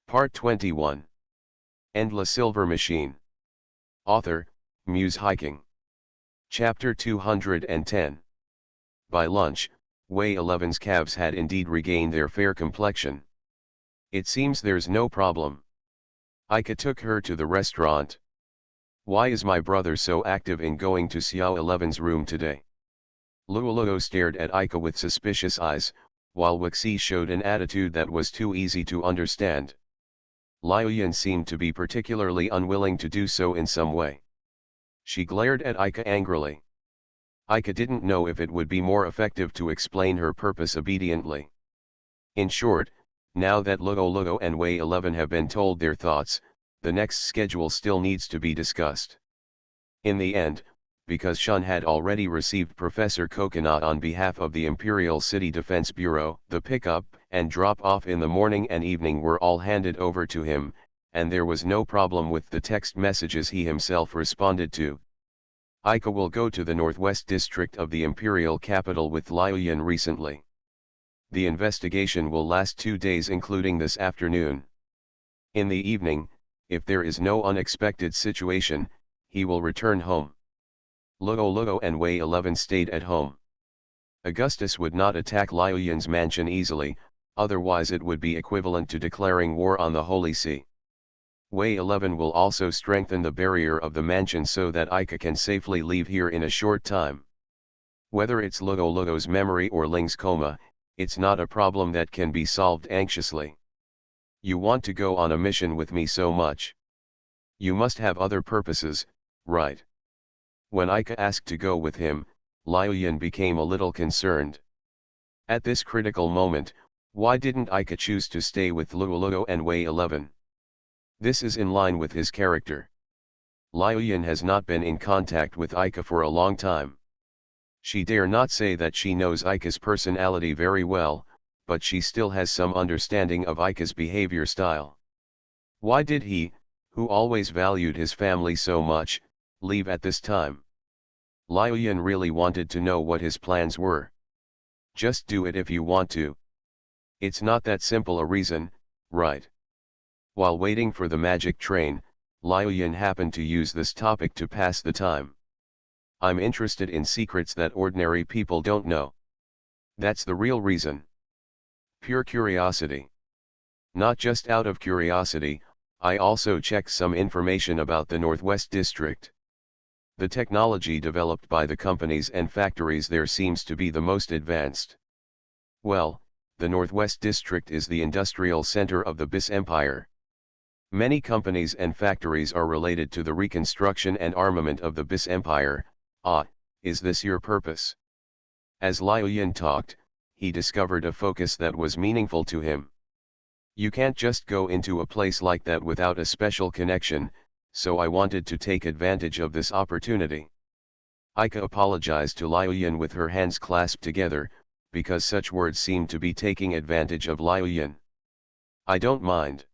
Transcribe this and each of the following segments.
Part 21. Endless Silver Machine. Author, Muse Hiking. Chapter 210. By lunch, Way 11's calves had indeed regained their fair complexion. It seems there's no problem. Ika took her to the restaurant. Why is my brother so active in going to Xiao 11's room today? Luoluo stared at Ika with suspicious eyes, while Wuxi showed an attitude that was too easy to understand. Liuyan seemed to be particularly unwilling to do so in some way. She glared at Ika angrily. Ika didn't know if it would be more effective to explain her purpose obediently. In short, now that Luoluo and Way 11 have been told their thoughts, the next schedule still needs to be discussed. In the end, because Shun had already received Professor Coconut on behalf of the Imperial City Defense Bureau, the pickup and drop-off in the morning and evening were all handed over to him, and there was no problem with the text messages he himself responded to. Ika will go to the Northwest District of the Imperial Capital with Liuyan recently. The investigation will last 2 days including this afternoon. In the evening, if there is no unexpected situation, he will return home. Luoluo and Way 11 stayed at home. Augustus would not attack Liuyan's mansion easily, otherwise it would be equivalent to declaring war on the Holy See. Way 11 will also strengthen the barrier of the mansion so that Ika can safely leave here in a short time. Whether it's Luoluo's memory or Ling's coma, it's not a problem that can be solved anxiously. You want to go on a mission with me so much. You must have other purposes, right? When Ika asked to go with him, Liuyan became a little concerned. At this critical moment, why didn't Ika choose to stay with Luoluo and Way 11? This is in line with his character. Liuyan has not been in contact with Ika for a long time. She dare not say that she knows Ika's personality very well, but she still has some understanding of Ika's behavior style. Why did he, who always valued his family so much, leave at this time? Liuyan really wanted to know what his plans were. Just do it if you want to. It's not that simple a reason, right? While waiting for the magic train, Liuyan happened to use this topic to pass the time. I'm interested in secrets that ordinary people don't know. That's the real reason. Pure curiosity. Not just out of curiosity, I also checked some information about the Northwest District. The technology developed by the companies and factories there seems to be the most advanced. Well, the Northwest District is the industrial center of the Bis Empire. Many companies and factories are related to the reconstruction and armament of the Bis Empire. Is this your purpose? As Liuyan talked, he discovered a focus that was meaningful to him. You can't just go into a place like that without a special connection, so I wanted to take advantage of this opportunity. Ika apologized to Liuyan with her hands clasped together, because such words seemed to be taking advantage of Liuyan. I don't mind.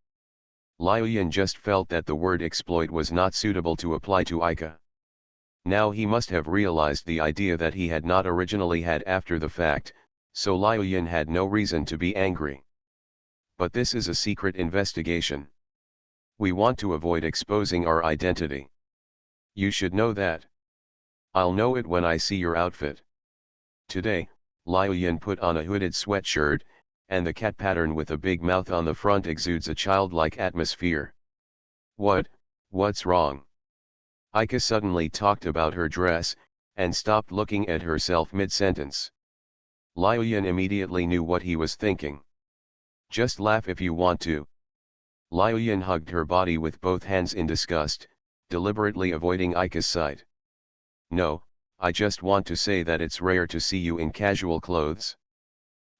Liuyan just felt that the word exploit was not suitable to apply to Ika. Now he must have realized the idea that he had not originally had after the fact, so Liuyan had no reason to be angry. But this is a secret investigation. We want to avoid exposing our identity. You should know that. I'll know it when I see your outfit. Today, Liuyan put on a hooded sweatshirt, and the cat pattern with a big mouth on the front exudes a childlike atmosphere. What's wrong? Ika suddenly talked about her dress, and stopped looking at herself mid-sentence. Liuyan immediately knew what he was thinking. Just laugh if you want to. Liuyan hugged her body with both hands in disgust, deliberately avoiding Ika's sight. No, I just want to say that it's rare to see you in casual clothes.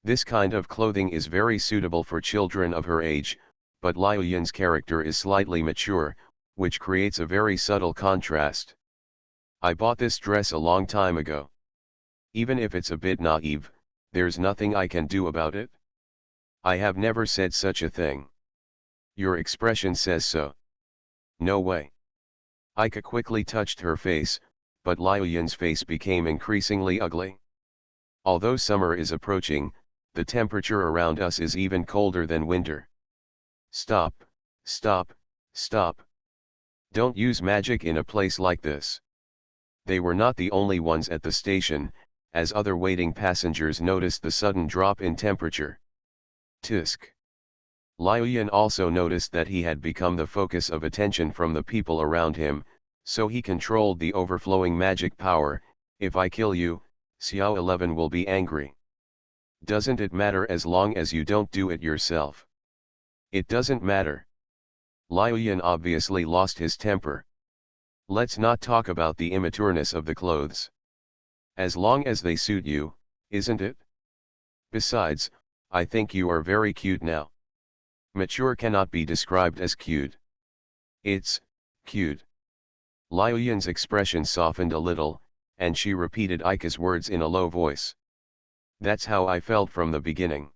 This kind of clothing is very suitable for children of her age, but Liuyan's character is slightly mature, which creates a very subtle contrast. I bought this dress a long time ago. Even if it's a bit naive, there's nothing I can do about it. I have never said such a thing. Your expression says so. No way. Ika quickly touched her face, but Liuyan's face became increasingly ugly. Although summer is approaching, the temperature around us is even colder than winter. Stop, stop, stop. Don't use magic in a place like this. They were not the only ones at the station, as other waiting passengers noticed the sudden drop in temperature. Tisk. Liuyan also noticed that he had become the focus of attention from the people around him, so he controlled the overflowing magic power. If I kill you, Xiao 11 will be angry. Doesn't it matter as long as you don't do it yourself? It doesn't matter. Liuyan obviously lost his temper. Let's not talk about the immatureness of the clothes. As long as they suit you, isn't it? Besides, I think you are very cute now. Mature cannot be described as cute. It's cute. Liuyan's expression softened a little, and she repeated Ika's words in a low voice. That's how I felt from the beginning.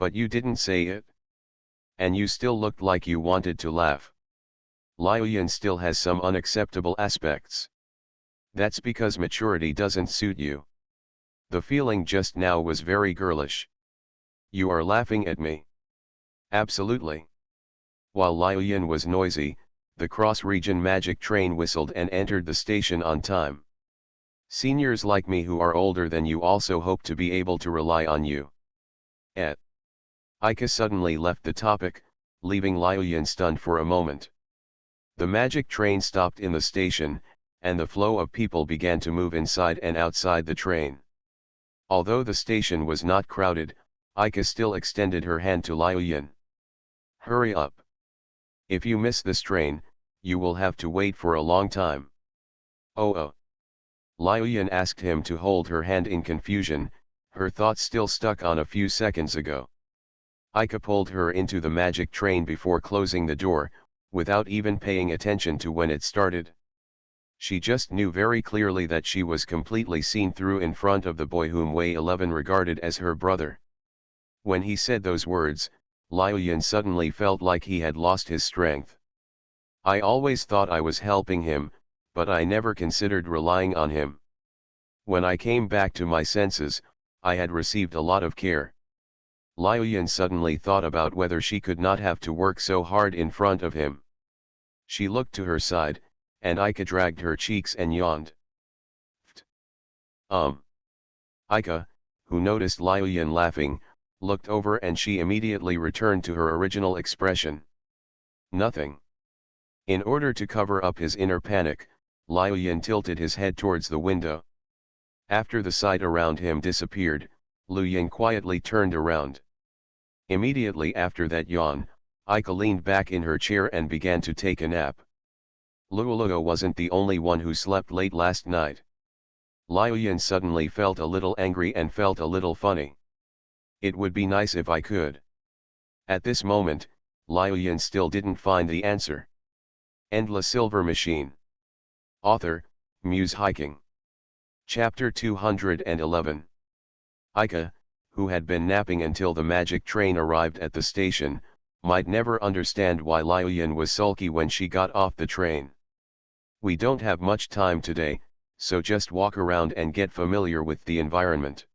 But you didn't say it. And you still looked like you wanted to laugh. Liuyan still has some unacceptable aspects. That's because maturity doesn't suit you. The feeling just now was very girlish. You are laughing at me. Absolutely. While Liuyan was noisy, the cross-region magic train whistled and entered the station on time. Seniors like me who are older than you also hope to be able to rely on you. Ika suddenly left the topic, leaving Liuyan stunned for a moment. The magic train stopped in the station, and the flow of people began to move inside and outside the train. Although the station was not crowded, Ika still extended her hand to Liuyan. Hurry up. If you miss this train, you will have to wait for a long time. Oh. Liuyan asked him to hold her hand in confusion, her thoughts still stuck on a few seconds ago. Ika pulled her into the magic train before closing the door, without even paying attention to when it started. She just knew very clearly that she was completely seen through in front of the boy whom Wei 11 regarded as her brother. When he said those words, Liuyan suddenly felt like he had lost his strength. I always thought I was helping him, but I never considered relying on him. When I came back to my senses, I had received a lot of care. Liuyan suddenly thought about whether she could not have to work so hard in front of him. She looked to her side, and Ika dragged her cheeks and yawned. Ika, who noticed Liuyan laughing, looked over and she immediately returned to her original expression. Nothing. In order to cover up his inner panic, Liuyan tilted his head towards the window. After the sight around him disappeared, Liuyan quietly turned around. Immediately after that yawn, Ika leaned back in her chair and began to take a nap. Luoluo wasn't the only one who slept late last night. Liuyan suddenly felt a little angry and felt a little funny. It would be nice if I could. At this moment, Liuyan still didn't find the answer. Endless Silver Machine. Author, Muse Hiking. Chapter 211. Ika, who had been napping until the magic train arrived at the station, might never understand why Liuyan was sulky when she got off the train. We don't have much time today, so just walk around and get familiar with the environment.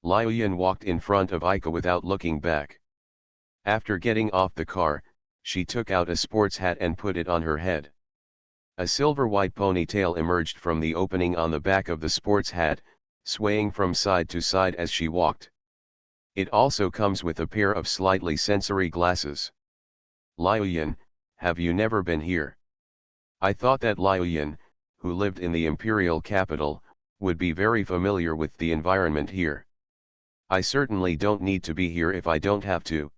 Liuyan walked in front of Ika without looking back. After getting off the car, she took out a sports hat and put it on her head. A silver-white ponytail emerged from the opening on the back of the sports hat, swaying from side to side as she walked. It also comes with a pair of slightly sensory glasses. Liuyan, have you never been here? I thought that Liuyan, who lived in the imperial capital, would be very familiar with the environment here. I certainly don't need to be here if I don't have to.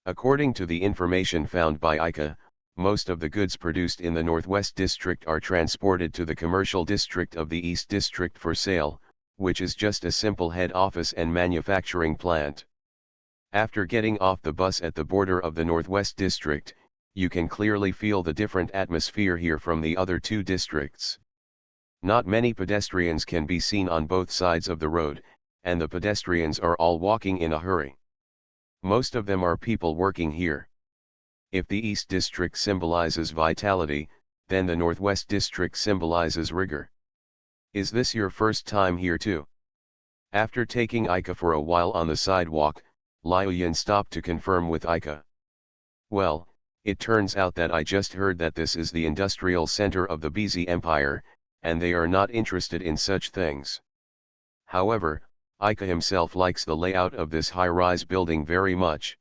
According to the information found by Ika, most of the goods produced in the Northwest District are transported to the commercial district of the East District for sale, which is just a simple head office and manufacturing plant. After getting off the bus at the border of the Northwest District, you can clearly feel the different atmosphere here from the other two districts. Not many pedestrians can be seen on both sides of the road, and the pedestrians are all walking in a hurry. Most of them are people working here. If the East District symbolizes vitality, then the Northwest District symbolizes rigor. Is this your first time here too? After taking Ika for a while on the sidewalk, Liuyan stopped to confirm with Ika. Well, it turns out that I just heard that this is the industrial center of the BZ Empire, and they are not interested in such things. However, Ika himself likes the layout of this high-rise building very much.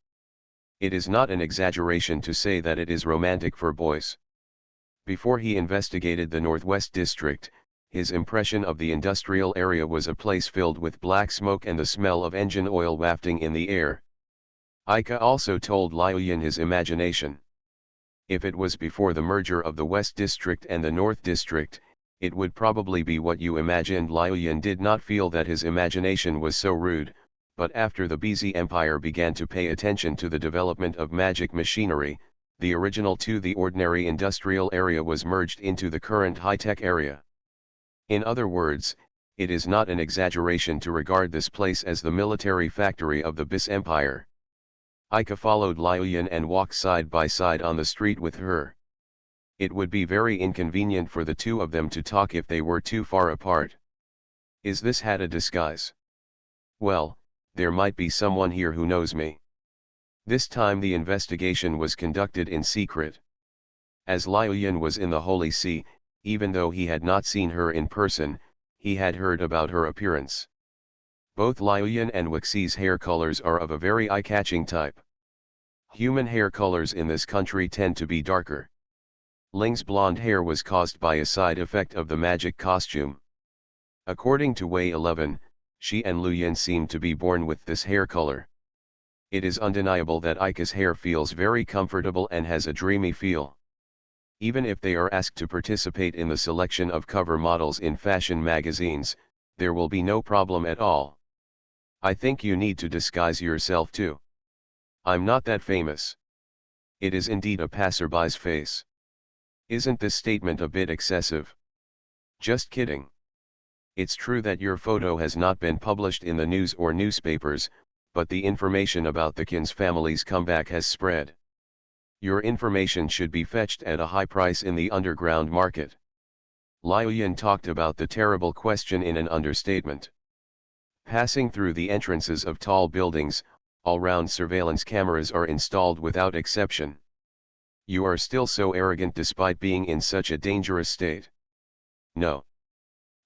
It is not an exaggeration to say that it is romantic for boys. Before he investigated the Northwest District, his impression of the industrial area was a place filled with black smoke and the smell of engine oil wafting in the air. Ika also told Liuyan his imagination. If it was before the merger of the West District and the North District, it would probably be what you imagined. Liuyan did not feel that his imagination was so rude, but after the BZ Empire began to pay attention to the development of magic machinery, the original to the ordinary industrial area was merged into the current high-tech area. In other words, it is not an exaggeration to regard this place as the military factory of the BZ Empire. Ika followed Liuyan and walked side by side on the street with her. It would be very inconvenient for the two of them to talk if they were too far apart. Is this hat a disguise? Well, there might be someone here who knows me. This time the investigation was conducted in secret. As Liuyan was in the Holy See, even though he had not seen her in person, he had heard about her appearance. Both Liuyan and Wixi's hair colors are of a very eye-catching type. Human hair colors in this country tend to be darker. Ling's blonde hair was caused by a side effect of the magic costume. According to Wei 11, she and Liuyan seemed to be born with this hair color. It is undeniable that Ika's hair feels very comfortable and has a dreamy feel. Even if they are asked to participate in the selection of cover models in fashion magazines, there will be no problem at all. I think you need to disguise yourself too. I'm not that famous. It is indeed a passerby's face. Isn't this statement a bit excessive? Just kidding. It's true that your photo has not been published in the news or newspapers, but the information about the Kin's family's comeback has spread. Your information should be fetched at a high price in the underground market. Liuyan talked about the terrible question in an understatement. Passing through the entrances of tall buildings, all-round surveillance cameras are installed without exception. You are still so arrogant despite being in such a dangerous state. No.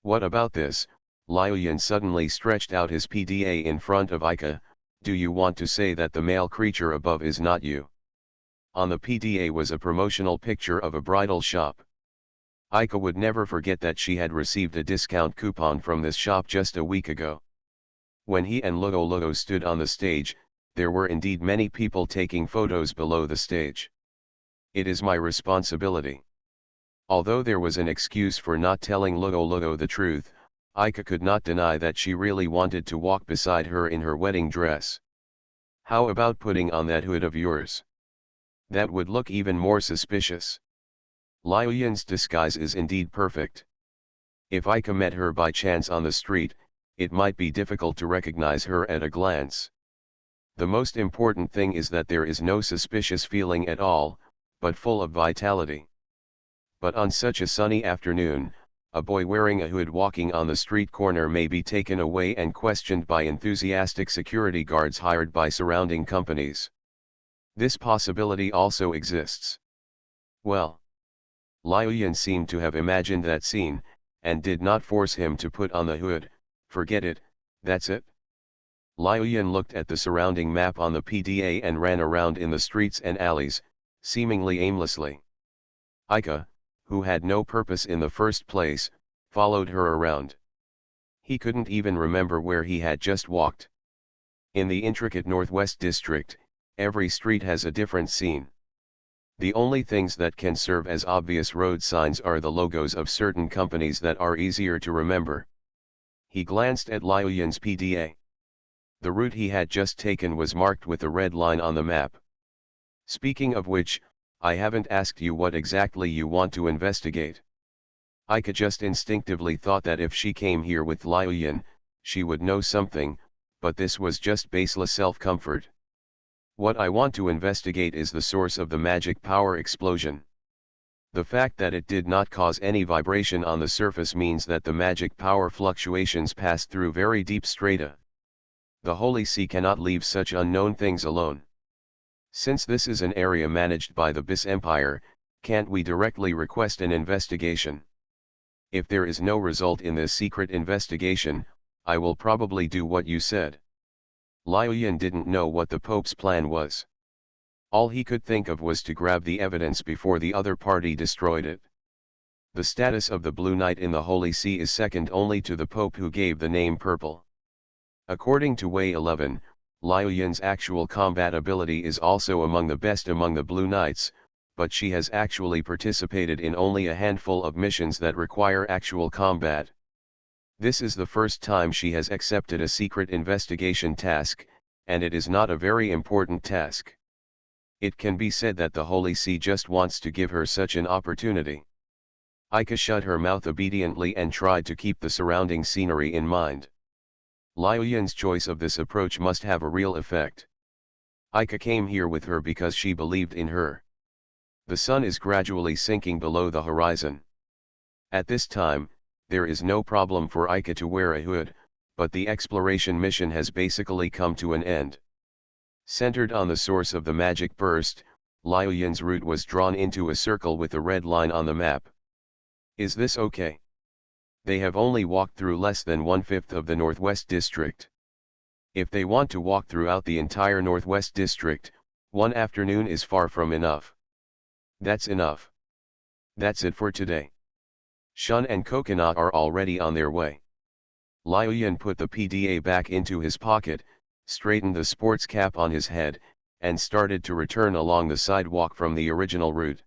What about this? Liuyan suddenly stretched out his PDA in front of Ika. Do you want to say that the male creature above is not you? On the PDA was a promotional picture of a bridal shop. Ika would never forget that she had received a discount coupon from this shop just a week ago. When he and Lugo stood on the stage, there were indeed many people taking photos below the stage. It is my responsibility. Although there was an excuse for not telling Lugo the truth, Ika could not deny that she really wanted to walk beside her in her wedding dress. How about putting on that hood of yours? That would look even more suspicious. Liuyan's disguise is indeed perfect. If Ika met her by chance on the street, it might be difficult to recognize her at a glance. The most important thing is that there is no suspicious feeling at all, but full of vitality. But on such a sunny afternoon, a boy wearing a hood walking on the street corner may be taken away and questioned by enthusiastic security guards hired by surrounding companies. This possibility also exists. Well, Liuyan seemed to have imagined that scene, and did not force him to put on the hood. Forget it, that's it. Liuyan looked at the surrounding map on the PDA and ran around in the streets and alleys, seemingly aimlessly. Ika, who had no purpose in the first place, followed her around. He couldn't even remember where he had just walked. In the intricate Northwest District, every street has a different scene. The only things that can serve as obvious road signs are the logos of certain companies that are easier to remember. He glanced at Liuyan's PDA. The route he had just taken was marked with a red line on the map. Speaking of which, I haven't asked you what exactly you want to investigate. Ika just instinctively thought that if she came here with Liuyan, she would know something, but this was just baseless self-comfort. What I want to investigate is the source of the magic power explosion. The fact that it did not cause any vibration on the surface means that the magic power fluctuations passed through very deep strata. The Holy See cannot leave such unknown things alone. Since this is an area managed by the BIS Empire, can't we directly request an investigation? If there is no result in this secret investigation, I will probably do what you said. Liu Yin didn't know what the Pope's plan was. All he could think of was to grab the evidence before the other party destroyed it. The status of the Blue Knight in the Holy See is second only to the Pope, who gave the name Purple. According to Way 11, Liu Yin's actual combat ability is also among the best among the Blue Knights, but she has actually participated in only a handful of missions that require actual combat. This is the first time she has accepted a secret investigation task, and it is not a very important task. It can be said that the Holy See just wants to give her such an opportunity. Aika shut her mouth obediently and tried to keep the surrounding scenery in mind. Liu Yin's choice of this approach must have a real effect. Aika came here with her because she believed in her. The sun is gradually sinking below the horizon. At this time, there is no problem for Aika to wear a hood, but the exploration mission has basically come to an end. Centered on the source of the magic burst, Liu Yin's route was drawn into a circle with a red line on the map. Is this okay? They have only walked through less than 1/5 of the Northwest District. If they want to walk throughout the entire Northwest District, one afternoon is far from enough. That's enough. That's it for today. Shun and Coconut are already on their way. Liu Yin put the PDA back into his pocket, straightened the sports cap on his head, and started to return along the sidewalk from the original route.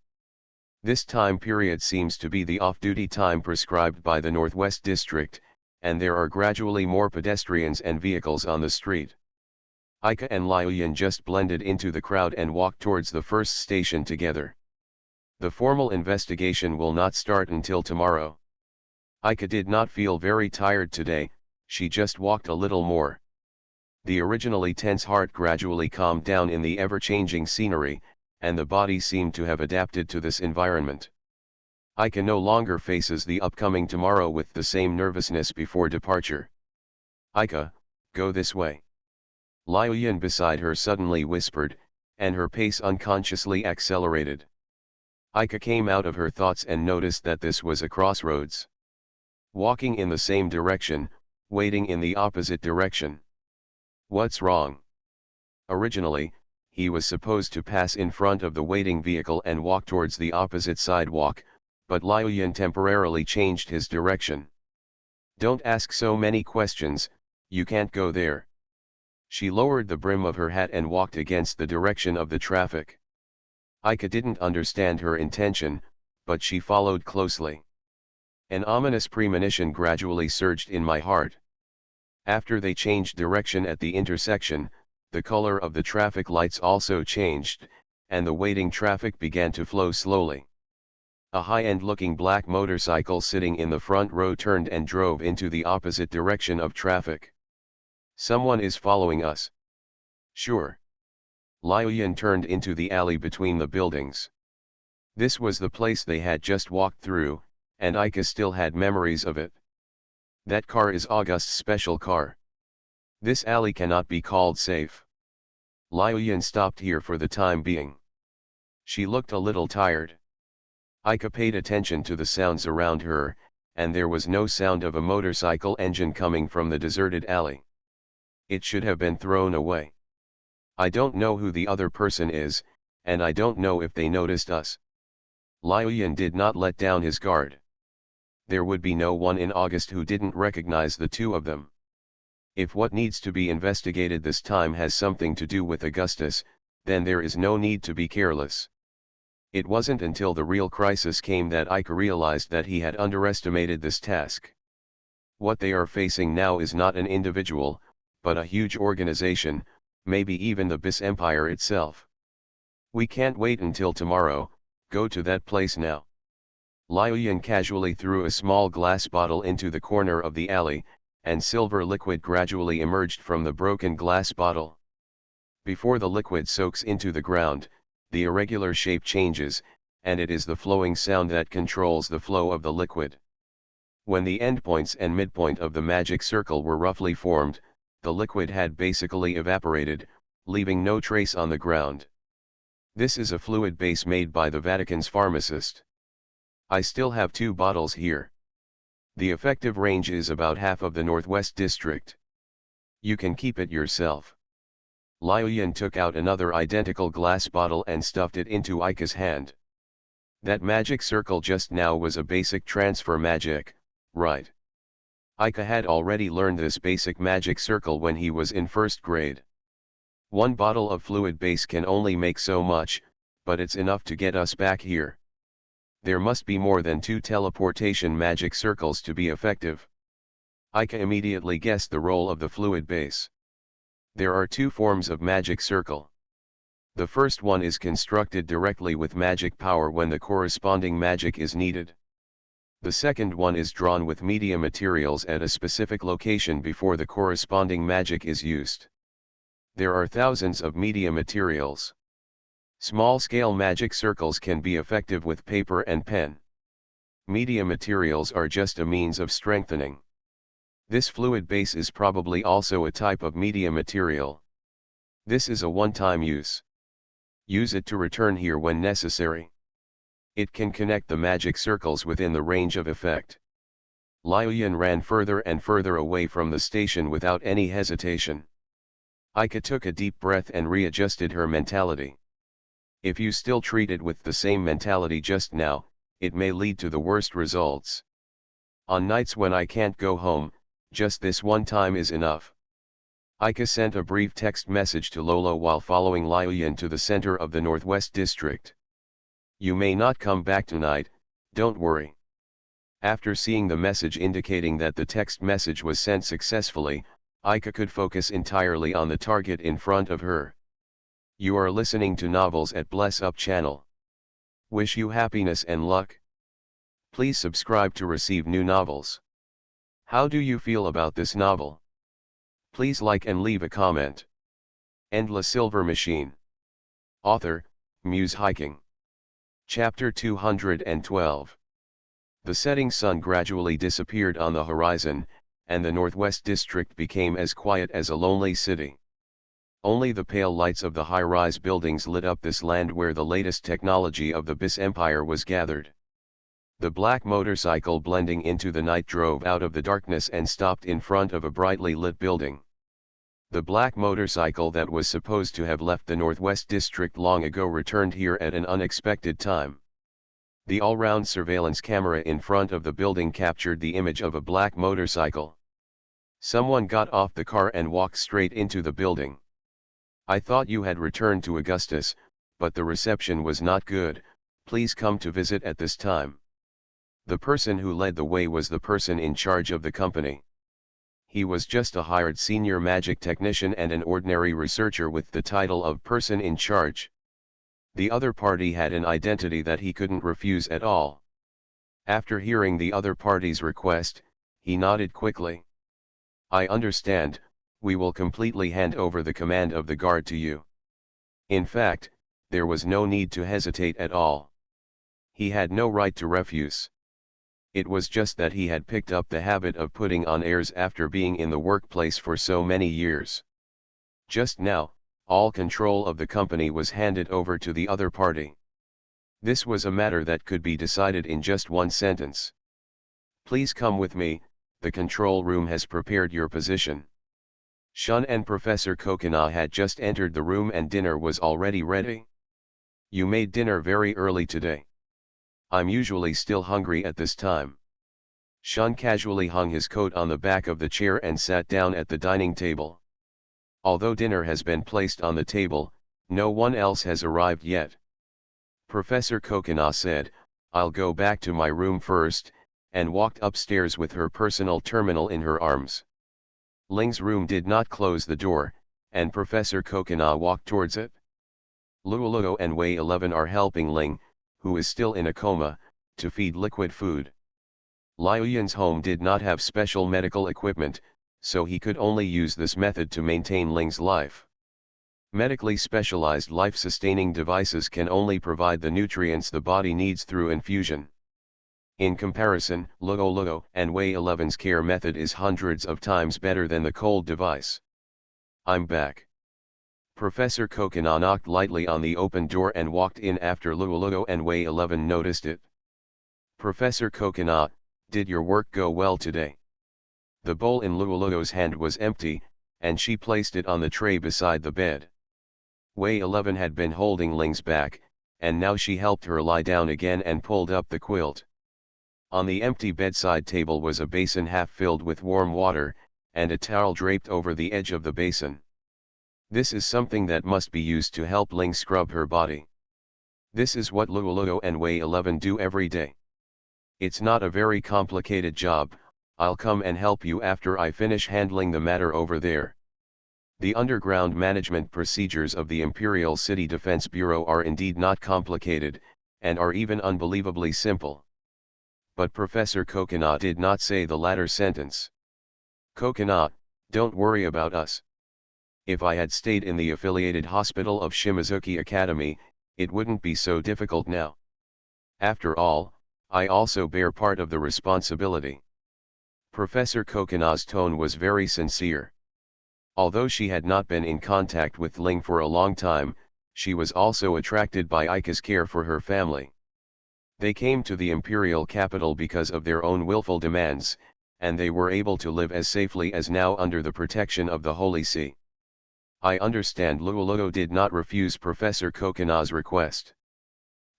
This time period seems to be the off-duty time prescribed by the Northwest District, and there are gradually more pedestrians and vehicles on the street. Aika and Liu Yin just blended into the crowd and walked towards the first station together. The formal investigation will not start until tomorrow. Aika did not feel very tired today, she just walked a little more. The originally tense heart gradually calmed down in the ever-changing scenery, and the body seemed to have adapted to this environment. Aika no longer faces the upcoming tomorrow with the same nervousness before departure. Aika, go this way. Liu Yin beside her suddenly whispered, and her pace unconsciously accelerated. Aika came out of her thoughts and noticed that this was a crossroads. Walking in the same direction, waiting in the opposite direction. What's wrong? Originally, he was supposed to pass in front of the waiting vehicle and walk towards the opposite sidewalk, but Liu Yin temporarily changed his direction. Don't ask so many questions, you can't go there. She lowered the brim of her hat and walked against the direction of the traffic. Aika didn't understand her intention, but she followed closely. An ominous premonition gradually surged in my heart. After they changed direction at the intersection, the color of the traffic lights also changed, and the waiting traffic began to flow slowly. A high-end looking black motorcycle sitting in the front row turned and drove into the opposite direction of traffic. Someone is following us. Sure. Liu Yin turned into the alley between the buildings. This was the place they had just walked through, and Aika still had memories of it. That car is August's special car. This alley cannot be called safe. Liu Yin stopped here for the time being. She looked a little tired. Aika paid attention to the sounds around her, and there was no sound of a motorcycle engine coming from the deserted alley. It should have been thrown away. I don't know who the other person is, and I don't know if they noticed us. Liu Yin did not let down his guard. There would be no one in August who didn't recognize the two of them. If what needs to be investigated this time has something to do with Augustus, then there is no need to be careless. It wasn't until the real crisis came that Aika realized that he had underestimated this task. What they are facing now is not an individual, but a huge organization, maybe even the BIS Empire itself. We can't wait until tomorrow, go to that place now. Liu Yin casually threw a small glass bottle into the corner of the alley, and silver liquid gradually emerged from the broken glass bottle. Before the liquid soaks into the ground, the irregular shape changes, and it is the flowing sound that controls the flow of the liquid. When the endpoints and midpoint of the magic circle were roughly formed, the liquid had basically evaporated, leaving no trace on the ground. This is a fluid base made by the Vatican's pharmacist. I still have 2 bottles here. The effective range is about half of the Northwest District. You can keep it yourself. Liu Yin took out another identical glass bottle and stuffed it into Ika's hand. That magic circle just now was a basic transfer magic, right? Ika had already learned this basic magic circle when he was in 1st grade. 1 bottle of fluid base can only make so much, but it's enough to get us back here. There must be more than 2 teleportation magic circles to be effective. Ika immediately guessed the role of the fluid base. There are 2 forms of magic circle. The first one is constructed directly with magic power when the corresponding magic is needed. The second one is drawn with media materials at a specific location before the corresponding magic is used. There are thousands of media materials. Small-scale magic circles can be effective with paper and pen. Media materials are just a means of strengthening. This fluid base is probably also a type of media material. This is a one-time use. Use it to return here when necessary. It can connect the magic circles within the range of effect. Liu Yin ran further and further away from the station without any hesitation. Ika took a deep breath and readjusted her mentality. If you still treat it with the same mentality just now, it may lead to the worst results. On nights when I can't go home, just this one time is enough. Ika sent a brief text message to Lolo while following Liu Yin to the center of the Northwest District. You may not come back tonight, don't worry. After seeing the message indicating that the text message was sent successfully, Ika could focus entirely on the target in front of her. You are listening to Novels at Bless Up channel. Wish you happiness and luck. Please subscribe to receive new novels. How do you feel about this novel? Please like and leave a comment. Endless Silver Machine. Author, Muse Hiking. Chapter 212. The setting sun gradually disappeared on the horizon, and the Northwest District became as quiet as a lonely city. Only the pale lights of the high-rise buildings lit up this land where the latest technology of the Bis Empire was gathered. The black motorcycle blending into the night drove out of the darkness and stopped in front of a brightly lit building. The black motorcycle that was supposed to have left the Northwest District long ago returned here at an unexpected time. The all-round surveillance camera in front of the building captured the image of a black motorcycle. Someone got off the car and walked straight into the building. I thought you had returned to Augustus, but the reception was not good. Please come to visit at this time. The person who led the way was the person in charge of the company. He was just a hired senior magic technician and an ordinary researcher with the title of person in charge. The other party had an identity that he couldn't refuse at all. After hearing the other party's request, he nodded quickly. I understand, we will completely hand over the command of the guard to you. In fact, there was no need to hesitate at all. He had no right to refuse. It was just that he had picked up the habit of putting on airs after being in the workplace for so many years. Just now, all control of the company was handed over to the other party. This was a matter that could be decided in just one sentence. Please come with me, the control room has prepared your position. Shun and Professor Kokina had just entered the room and dinner was already ready. You made dinner very early today. I'm usually still hungry at this time. Shun casually hung his coat on the back of the chair and sat down at the dining table. Although dinner has been placed on the table, no one else has arrived yet. Professor Kokina said, I'll go back to my room first, and walked upstairs with her personal terminal in her arms. Ling's room did not close the door, and Professor Kokina walked towards it. Luoluo and Wei 11 are helping Ling, who is still in a coma, to feed liquid food. Liu Yin's home did not have special medical equipment, so he could only use this method to maintain Ling's life. Medically specialized life-sustaining devices can only provide the nutrients the body needs through infusion. In comparison, Luoluo and Wei 11's care method is hundreds of times better than the cold device. I'm back. Professor Kokina knocked lightly on the open door and walked in after Luoluo and Wei 11 noticed it. Professor Kokina, did your work go well today? The bowl in Luoluo's hand was empty, and she placed it on the tray beside the bed. Wei 11 had been holding Ling's back, and now she helped her lie down again and pulled up the quilt. On the empty bedside table was a basin half filled with warm water, and a towel draped over the edge of the basin. This is something that must be used to help Ling scrub her body. This is what Luoluo and Wei 11 do every day. It's not a very complicated job. I'll come and help you after I finish handling the matter over there. The underground management procedures of the Imperial City Defense Bureau are indeed not complicated, and are even unbelievably simple. But Professor Kokina did not say the latter sentence. Kokina, don't worry about us. If I had stayed in the affiliated hospital of Shimizuki Academy, it wouldn't be so difficult now. After all, I also bear part of the responsibility. Professor Kokina's tone was very sincere. Although she had not been in contact with Ling for a long time, she was also attracted by Aika's care for her family. They came to the imperial capital because of their own willful demands, and they were able to live as safely as now under the protection of the Holy See. I understand Luoluo did not refuse Professor Kokina's request.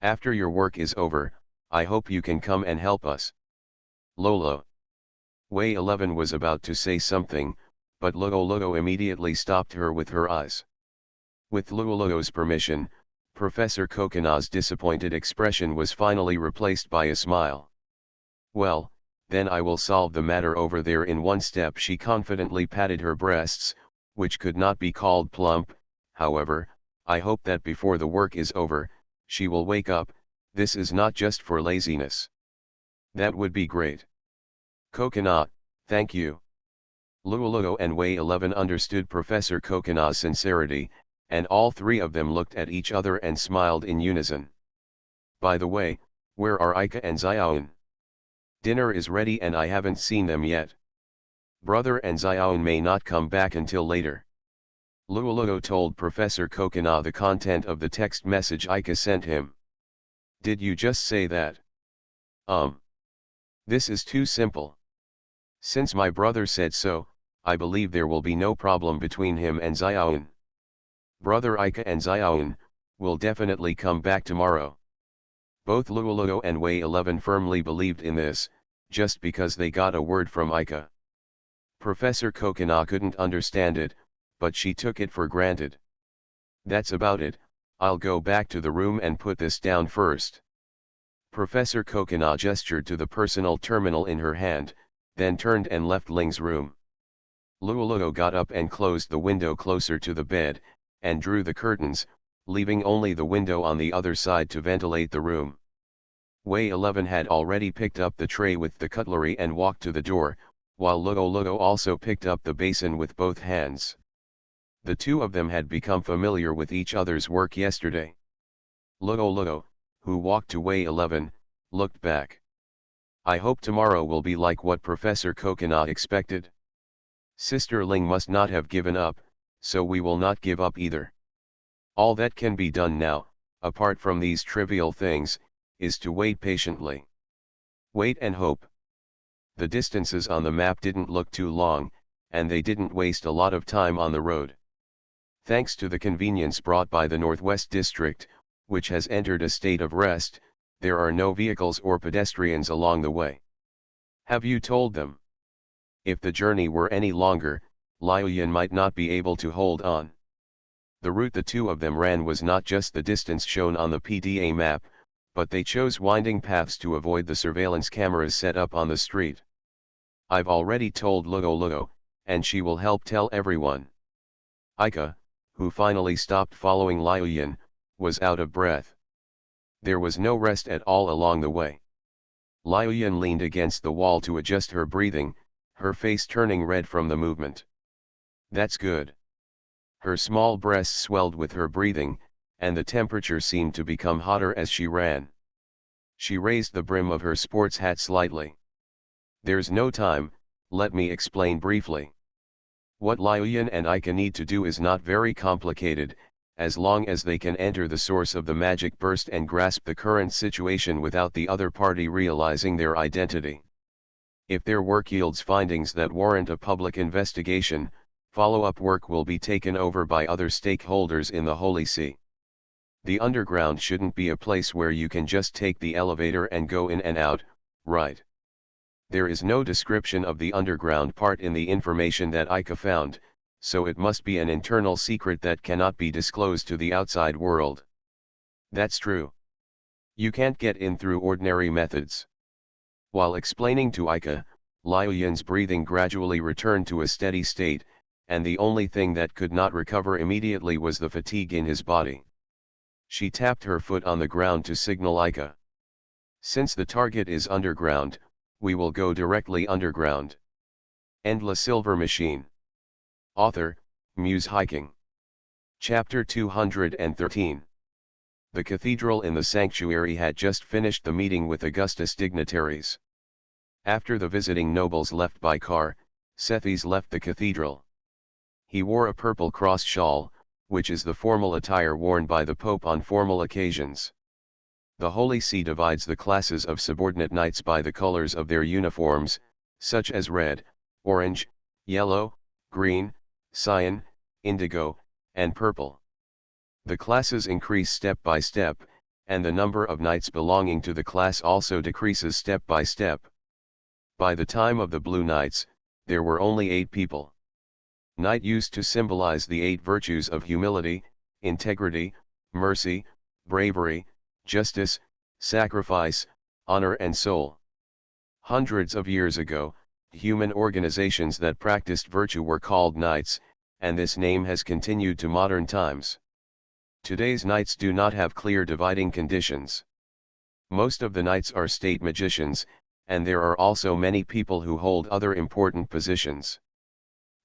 After your work is over, I hope you can come and help us. Lolo. Wei 11 was about to say something, but Luoluo immediately stopped her with her eyes. With Luoluo's permission, Professor Kokina's disappointed expression was finally replaced by a smile. Well, then I will solve the matter over there in one step. She confidently patted her breasts, which could not be called plump. However, I hope that before the work is over, she will wake up. This is not just for laziness. That would be great. Kokina, thank you. Luoluo and Wei 11 understood Professor Kokina's sincerity, and all three of them looked at each other and smiled in unison. By the way, where are Aika and Xiaoan? Dinner is ready and I haven't seen them yet. Brother and Xiaoan may not come back until later. Luoluo told Professor Kokina the content of the text message Aika sent him. Did you just say that? This is too simple. Since my brother said so, I believe there will be no problem between him and Xiaoan. Brother Aika and Xiaoan will definitely come back tomorrow. Both Luoluo and Wei 11 firmly believed in this, just because they got a word from Aika. Professor Kokina couldn't understand it, but she took it for granted. That's about it. I'll go back to the room and put this down first. Professor Kokina gestured to the personal terminal in her hand, then turned and left Ling's room. Luoluo got up and closed the window closer to the bed, and drew the curtains, leaving only the window on the other side to ventilate the room. Wei 11 had already picked up the tray with the cutlery and walked to the door, while Luoluo also picked up the basin with both hands. The two of them had become familiar with each other's work yesterday. Luoluo, who walked to Wei 11, looked back. I hope tomorrow will be like what Professor Kokina expected. Sister Ling must not have given up, so we will not give up either. All that can be done now, apart from these trivial things, is to wait patiently. Wait and hope. The distances on the map didn't look too long, and they didn't waste a lot of time on the road. Thanks to the convenience brought by the Northwest District, which has entered a state of rest, there are no vehicles or pedestrians along the way. Have you told them? If the journey were any longer, Liuyan might not be able to hold on. The route the two of them ran was not just the distance shown on the PDA map, but they chose winding paths to avoid the surveillance cameras set up on the street. I've already told Luoluo, and she will help tell everyone. Aika, who finally stopped following Liuyan, was out of breath. There was no rest at all along the way. Liuyan leaned against the wall to adjust her breathing, her face turning red from the movement. That's good. Her small breasts swelled with her breathing, and the temperature seemed to become hotter as she ran. She raised the brim of her sports hat slightly. There's no time, let me explain briefly. What Liu and Ika need to do is not very complicated, as long as they can enter the source of the magic burst and grasp the current situation without the other party realizing their identity. If their work yields findings that warrant a public investigation, follow-up work will be taken over by other stakeholders in the Holy See. The underground shouldn't be a place where you can just take the elevator and go in and out, right? There is no description of the underground part in the information that Ika found, so it must be an internal secret that cannot be disclosed to the outside world. That's true. You can't get in through ordinary methods. While explaining to Ika, Liu Yin's breathing gradually returned to a steady state, and the only thing that could not recover immediately was the fatigue in his body. She tapped her foot on the ground to signal Ika. Since the target is underground, we will go directly underground. End La Silver Machine. Author, Muse Hiking. Chapter 213. The cathedral in the sanctuary had just finished the meeting with Augustus dignitaries. After the visiting nobles left by car, Sethys left the cathedral. He wore a purple cross shawl, which is the formal attire worn by the Pope on formal occasions. The Holy See divides the classes of subordinate knights by the colors of their uniforms, such as red, orange, yellow, green, cyan, indigo, and purple. The classes increase step by step, and the number of knights belonging to the class also decreases step by step. By the time of the Blue Knights, there were only 8 people. Knight used to symbolize the 8 virtues of humility, integrity, mercy, bravery, justice, sacrifice, honor and soul. Hundreds of years ago, human organizations that practiced virtue were called knights, and this name has continued to modern times. Today's knights do not have clear dividing conditions. Most of the knights are state magicians, and there are also many people who hold other important positions.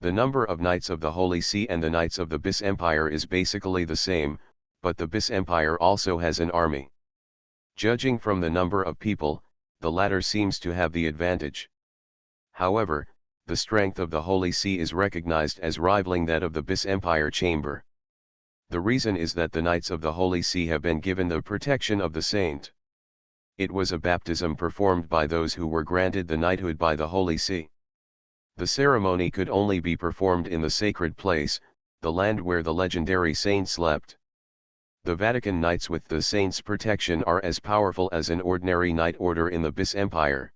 The number of knights of the Holy See and the knights of the Bis Empire is basically the same, but the Bis Empire also has an army. Judging from the number of people, the latter seems to have the advantage. However, the strength of the Holy See is recognized as rivaling that of the Bis Empire chamber. The reason is that the knights of the Holy See have been given the protection of the saint. It was a baptism performed by those who were granted the knighthood by the Holy See. The ceremony could only be performed in the sacred place, the land where the legendary saint slept. The Vatican Knights with the saint's protection are as powerful as an ordinary knight order in the Bis Empire.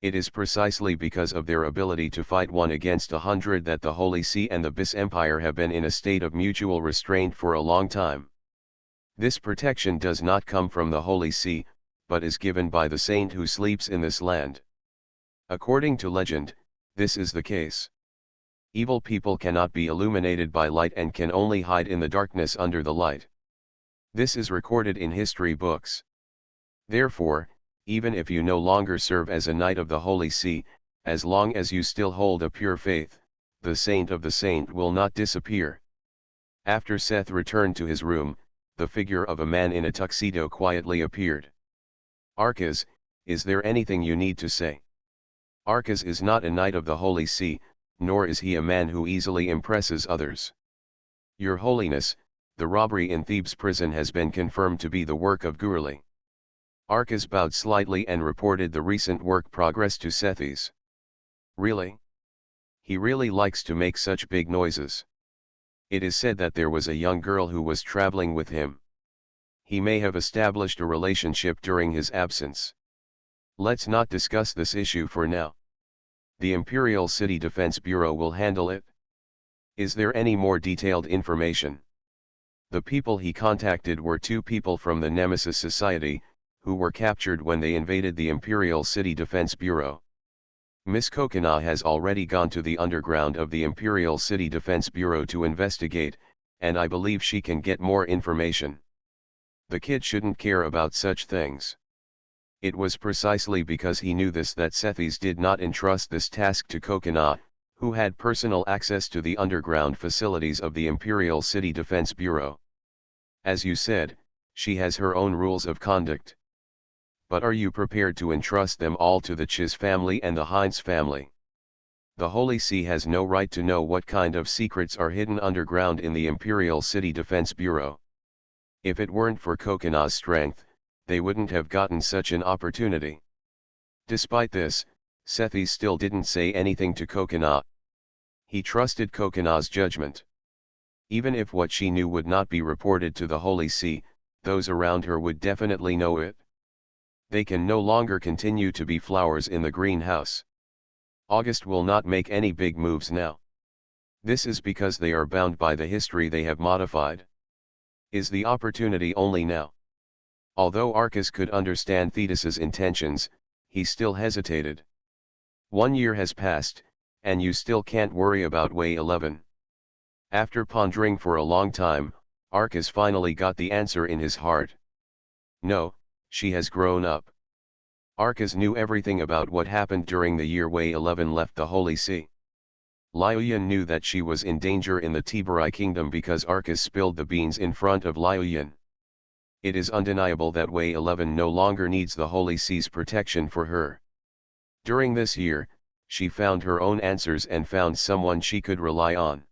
It is precisely because of their ability to fight 1 against 100 that the Holy See and the Bis Empire have been in a state of mutual restraint for a long time. This protection does not come from the Holy See, but is given by the saint who sleeps in this land. According to legend, this is the case. Evil people cannot be illuminated by light and can only hide in the darkness under the light. This is recorded in history books. Therefore, even if you no longer serve as a knight of the Holy See, as long as you still hold a pure faith, the saint of the saint will not disappear. After Seth returned to his room, the figure of a man in a tuxedo quietly appeared. Arcas, is there anything you need to say? Arcas is not a knight of the Holy See, nor is he a man who easily impresses others. Your Holiness, the robbery in Thebes prison has been confirmed to be the work of Gurli. Arcas bowed slightly and reported the recent work progress to Sethys. Really? He really likes to make such big noises. It is said that there was a young girl who was traveling with him. He may have established a relationship during his absence. Let's not discuss this issue for now. The Imperial City Defense Bureau will handle it. Is there any more detailed information? The people he contacted were 2 people from the Nemesis Society, who were captured when they invaded the Imperial City Defense Bureau. Miss Kokina has already gone to the underground of the Imperial City Defense Bureau to investigate, and I believe she can get more information. The kid shouldn't care about such things. It was precisely because he knew this that Sethys did not entrust this task to Kokina, who had personal access to the underground facilities of the Imperial City Defense Bureau. As you said, she has her own rules of conduct. But are you prepared to entrust them all to the Chiz family and the Heinz family? The Holy See has no right to know what kind of secrets are hidden underground in the Imperial City Defense Bureau. If it weren't for Kokona's strength, they wouldn't have gotten such an opportunity. Despite this, Sethis still didn't say anything to Kokona. He trusted Kokona's judgment. Even if what she knew would not be reported to the Holy See, those around her would definitely know it. They can no longer continue to be flowers in the greenhouse. August will not make any big moves now. This is because they are bound by the history they have modified. Is the opportunity only now? Although Arcus could understand Thetis's intentions, he still hesitated. 1 year has passed, and you still can't worry about Way 11. After pondering for a long time, Arcus finally got the answer in his heart. No, she has grown up. Arcus knew everything about what happened during the year Way 11 left the Holy See. Liuyan knew that she was in danger in the Tiberai kingdom because Arcus spilled the beans in front of Liuyan. It is undeniable that Way 11 no longer needs the Holy See's protection for her. During this year, she found her own answers and found someone she could rely on.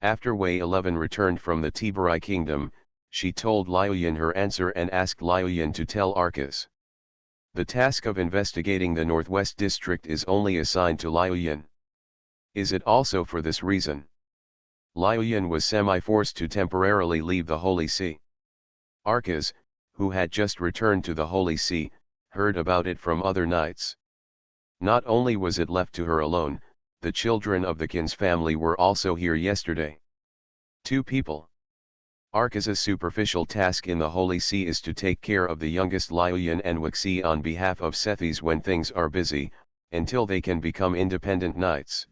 After Way 11 returned from the Tiberai kingdom, she told Liuyan her answer and asked Liuyan to tell Arcus. The task of investigating the Northwest District is only assigned to Liuyan. Is it also for this reason? Liuyan was semi-forced to temporarily leave the Holy See. Arcus, who had just returned to the Holy See, heard about it from other knights. Not only was it left to her alone, the children of the Kin's family were also here yesterday. 2 people. Arcus's superficial task in the Holy See is to take care of the youngest Liuyan and Wuxi on behalf of Sethis when things are busy, until they can become independent knights.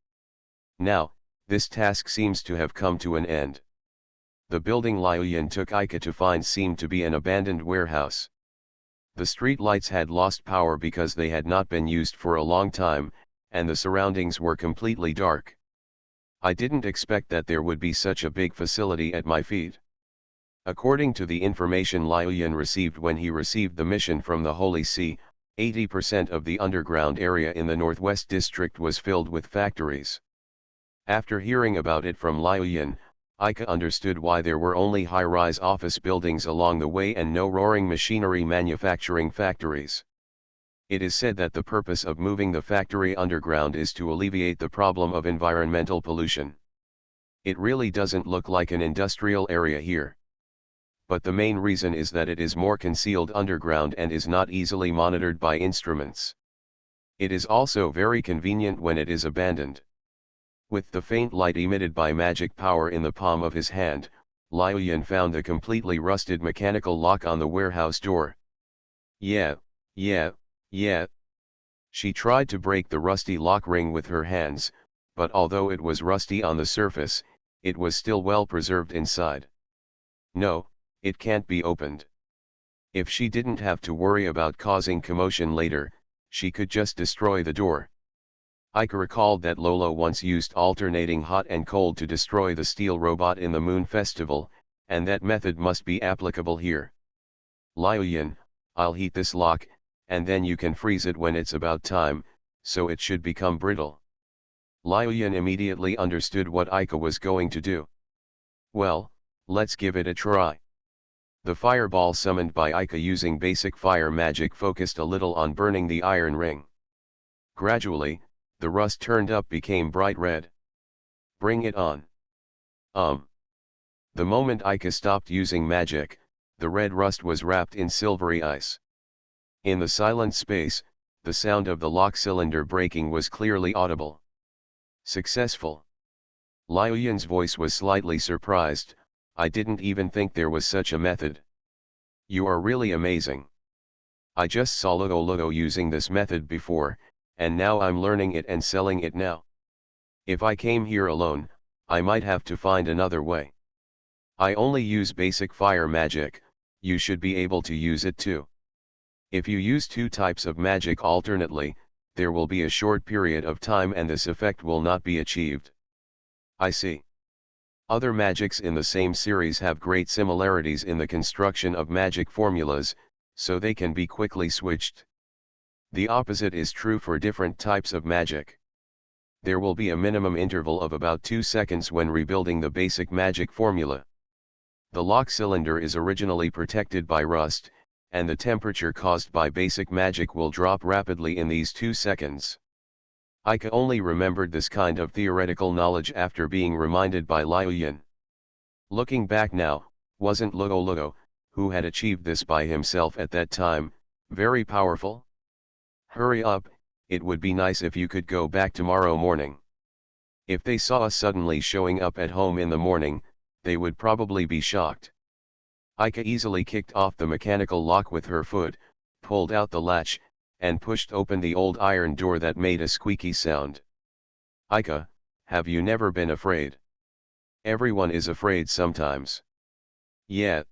Now, this task seems to have come to an end. The building Liuyan took Ika to find seemed to be an abandoned warehouse. The street lights had lost power because they had not been used for a long time, and the surroundings were completely dark. I didn't expect that there would be such a big facility at my feet. According to the information Liuyan received when he received the mission from the Holy See, 80% of the underground area in the Northwest District was filled with factories. After hearing about it from Liuyan, Ika understood why there were only high-rise office buildings along the way and no roaring machinery manufacturing factories. It is said that the purpose of moving the factory underground is to alleviate the problem of environmental pollution. It really doesn't look like an industrial area here. But the main reason is that it is more concealed underground and is not easily monitored by instruments. It is also very convenient when it is abandoned. With the faint light emitted by magic power in the palm of his hand, Liuyan found the completely rusted mechanical lock on the warehouse door. Yeah. She tried to break the rusty lock ring with her hands, but although it was rusty on the surface, it was still well preserved inside. No, it can't be opened. If she didn't have to worry about causing commotion later, she could just destroy the door. Ika recalled that Lolo once used alternating hot and cold to destroy the steel robot in the Moon Festival, and that method must be applicable here. Liuyan, I'll heat this lock, and then you can freeze it when it's about time, so it should become brittle. Liuyan immediately understood what Ika was going to do. Well, let's give it a try. The fireball summoned by Ika using basic fire magic focused a little on burning the iron ring. Gradually, the rust turned up became bright red. Bring it on. The moment Ika stopped using magic, the red rust was wrapped in silvery ice. In the silent space, the sound of the lock cylinder breaking was clearly audible. Successful. Liuyan's voice was slightly surprised. I didn't even think there was such a method. You are really amazing. I just saw Logo using this method before, and now I'm learning it and selling it now. If I came here alone, I might have to find another way. I only use basic fire magic, you should be able to use it too. If you use 2 types of magic alternately, there will be a short period of time and this effect will not be achieved. I see. Other magics in the same series have great similarities in the construction of magic formulas, so they can be quickly switched. The opposite is true for different types of magic. There will be a minimum interval of about 2 seconds when rebuilding the basic magic formula. The lock cylinder is originally protected by rust, and the temperature caused by basic magic will drop rapidly in these 2 seconds. Ika only remembered this kind of theoretical knowledge after being reminded by Liu Yin. Looking back now, wasn't Luo, who had achieved this by himself at that time, very powerful? Hurry up, it would be nice if you could go back tomorrow morning. If they saw us suddenly showing up at home in the morning, they would probably be shocked. Ika easily kicked off the mechanical lock with her foot, pulled out the latch, and pushed open the old iron door that made a squeaky sound. Ika, have you never been afraid? Everyone is afraid sometimes. Yeah.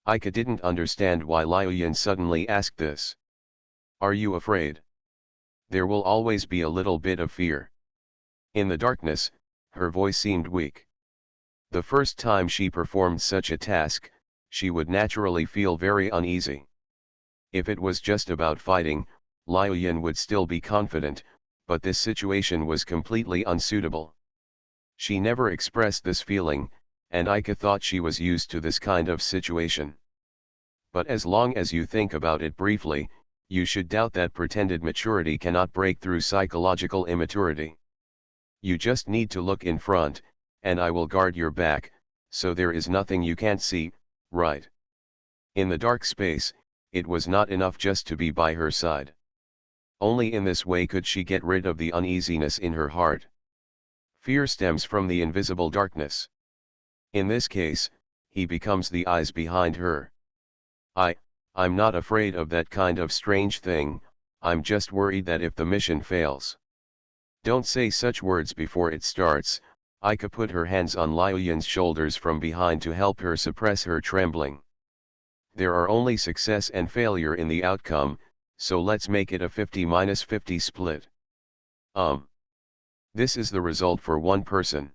Ika didn't understand why Liu Yin suddenly asked this. Are you afraid? There will always be a little bit of fear. In the darkness, her voice seemed weak. The first time she performed such a task, she would naturally feel very uneasy. If it was just about fighting, Liu Yin would still be confident, but this situation was completely unsuitable. She never expressed this feeling, and Ika thought she was used to this kind of situation. But as long as you think about it briefly, you should doubt that pretended maturity cannot break through psychological immaturity. You just need to look in front, and I will guard your back, so there is nothing you can't see, right? In the dark space, it was not enough just to be by her side. Only in this way could she get rid of the uneasiness in her heart. Fear stems from the invisible darkness. In this case, he becomes the eyes behind her. I'm not afraid of that kind of strange thing, I'm just worried that if the mission fails. Don't say such words before it starts. Ika put her hands on Liu Yin's shoulders from behind to help her suppress her trembling. There are only success and failure in the outcome, so let's make it a 50-50 split. This is the result for one person.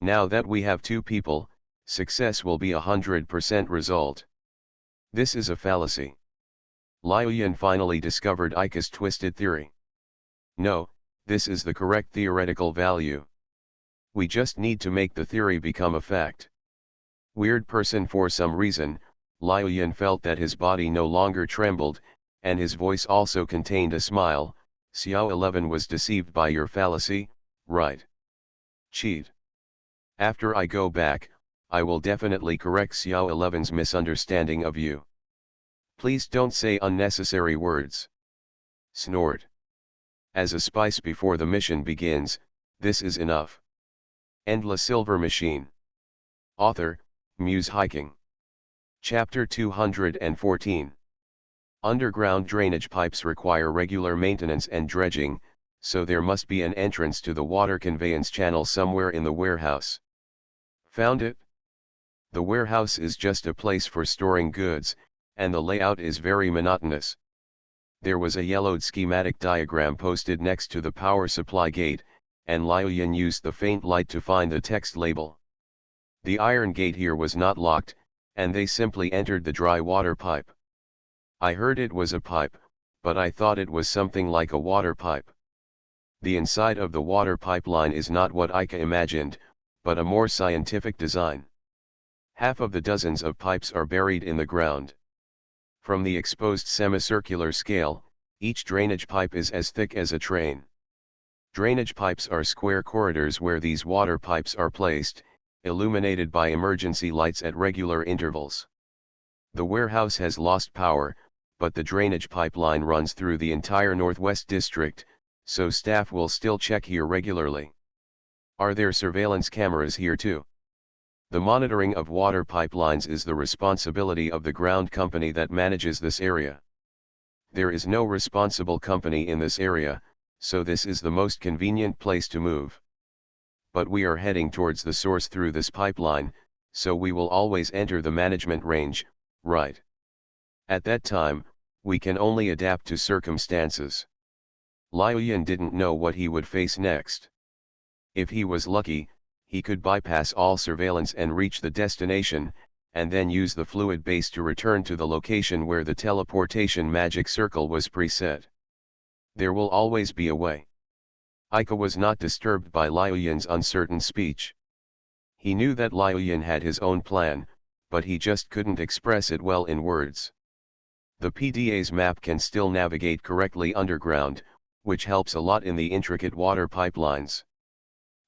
Now that we have two people, success will be 100% result. This is a fallacy. Liu Yin finally discovered Ika's twisted theory. No, this is the correct theoretical value. We just need to make the theory become a fact. Weird person. For some reason, Liu Yin felt that his body no longer trembled, and his voice also contained a smile. Xiao 11 was deceived by your fallacy, right? Cheat. After I go back, I will definitely correct Xiao 11's misunderstanding of you. Please don't say unnecessary words. Snort. As a spice before the mission begins, this is enough. End La Silver Machine. Author, Muse Hiking. Chapter 214. Underground drainage pipes require regular maintenance and dredging, so there must be an entrance to the water conveyance channel somewhere in the warehouse. Found it? The warehouse is just a place for storing goods, and the layout is very monotonous. There was a yellowed schematic diagram posted next to the power supply gate, and Liu Yin used the faint light to find the text label. The iron gate here was not locked, and they simply entered the dry water pipe. I heard it was a pipe, but I thought it was something like a water pipe. The inside of the water pipeline is not what Ika imagined, but a more scientific design. Half of the dozens of pipes are buried in the ground. From the exposed semicircular scale, each drainage pipe is as thick as a train. Drainage pipes are square corridors where these water pipes are placed, illuminated by emergency lights at regular intervals. The warehouse has lost power, but the drainage pipeline runs through the entire Northwest District, so staff will still check here regularly. Are there surveillance cameras here too? The monitoring of water pipelines is the responsibility of the ground company that manages this area. There is no responsible company in this area, so this is the most convenient place to move. But we are heading towards the source through this pipeline, so we will always enter the management range, right? At that time, we can only adapt to circumstances. Liu Yin didn't know what he would face next. If he was lucky, he could bypass all surveillance and reach the destination, and then use the fluid base to return to the location where the teleportation magic circle was preset. There will always be a way. Ika was not disturbed by Liuyan's uncertain speech. He knew that Liuyan had his own plan, but he just couldn't express it well in words. The PDA's map can still navigate correctly underground, which helps a lot in the intricate water pipelines.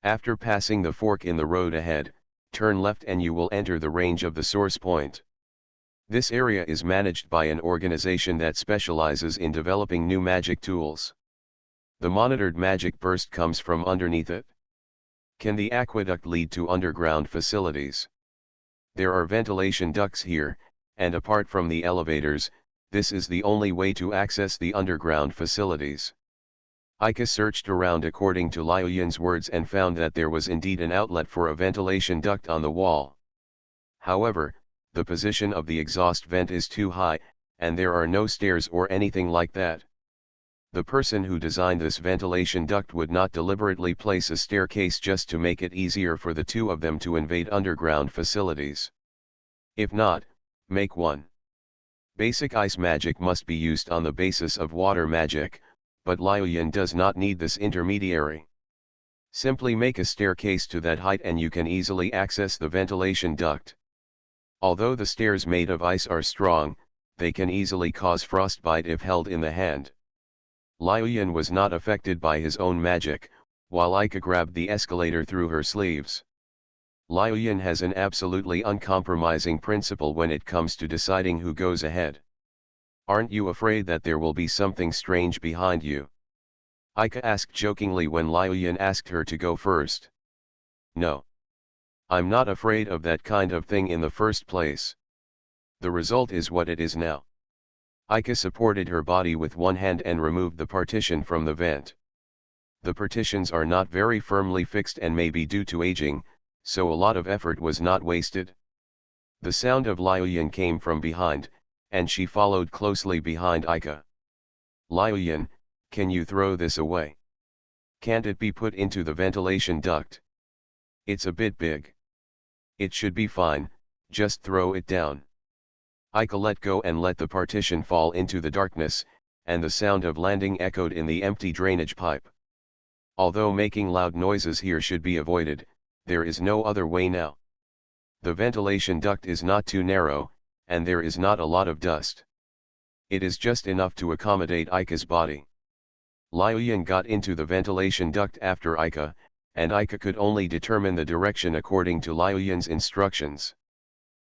After passing the fork in the road ahead, turn left and you will enter the range of the source point. This area is managed by an organization that specializes in developing new magic tools. The monitored magic burst comes from underneath it. Can the aqueduct lead to underground facilities? There are ventilation ducts here, and apart from the elevators, this is the only way to access the underground facilities. Ika searched around according to Liuyan's words and found that there was indeed an outlet for a ventilation duct on the wall. However, the position of the exhaust vent is too high, and there are no stairs or anything like that. The person who designed this ventilation duct would not deliberately place a staircase just to make it easier for the two of them to invade underground facilities. If not, make one. Basic ice magic must be used on the basis of water magic, but Liuyan does not need this intermediary. Simply make a staircase to that height and you can easily access the ventilation duct. Although the stairs made of ice are strong, they can easily cause frostbite if held in the hand. Liuyan was not affected by his own magic, while Ika grabbed the escalator through her sleeves. Liuyan has an absolutely uncompromising principle when it comes to deciding who goes ahead. Aren't you afraid that there will be something strange behind you? Ika asked jokingly when Liuyan asked her to go first. No. I'm not afraid of that kind of thing in the first place. The result is what it is now. Ika supported her body with one hand and removed the partition from the vent. The partitions are not very firmly fixed and may be due to aging, so a lot of effort was not wasted. The sound of Liuyan came from behind, and she followed closely behind Ika. Liuyan, can you throw this away? Can't it be put into the ventilation duct? It's a bit big. It should be fine, just throw it down. Ika let go and let the partition fall into the darkness, and the sound of landing echoed in the empty drainage pipe. Although making loud noises here should be avoided, there is no other way now. The ventilation duct is not too narrow, and there is not a lot of dust. It is just enough to accommodate Ika's body. Liuyan got into the ventilation duct after Ika, and Ika could only determine the direction according to Liuyan's instructions.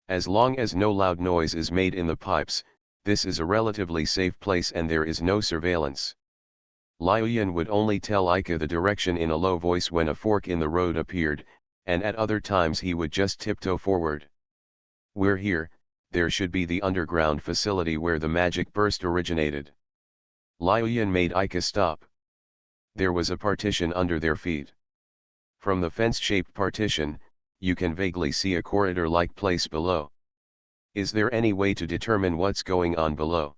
As long as no loud noise is made in the pipes, this is a relatively safe place and there is no surveillance. Liuyan would only tell Ika the direction in a low voice when a fork in the road appeared, and at other times he would just tiptoe forward. We're here, there should be the underground facility where the magic burst originated. Liuyan made Ika stop. There was a partition under their feet. From the fence-shaped partition, you can vaguely see a corridor-like place below. Is there any way to determine what's going on below?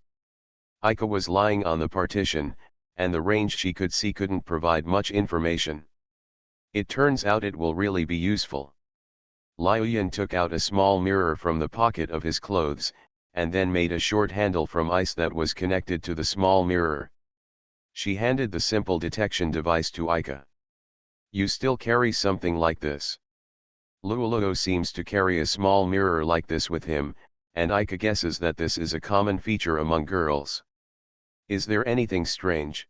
Ika was lying on the partition, and the range she could see couldn't provide much information. It turns out it will really be useful. Liuyan took out a small mirror from the pocket of his clothes, and then made a short handle from ice that was connected to the small mirror. She handed the simple detection device to Ika. You still carry something like this? Luoluo seems to carry a small mirror like this with him, and Ika guesses that this is a common feature among girls. Is there anything strange?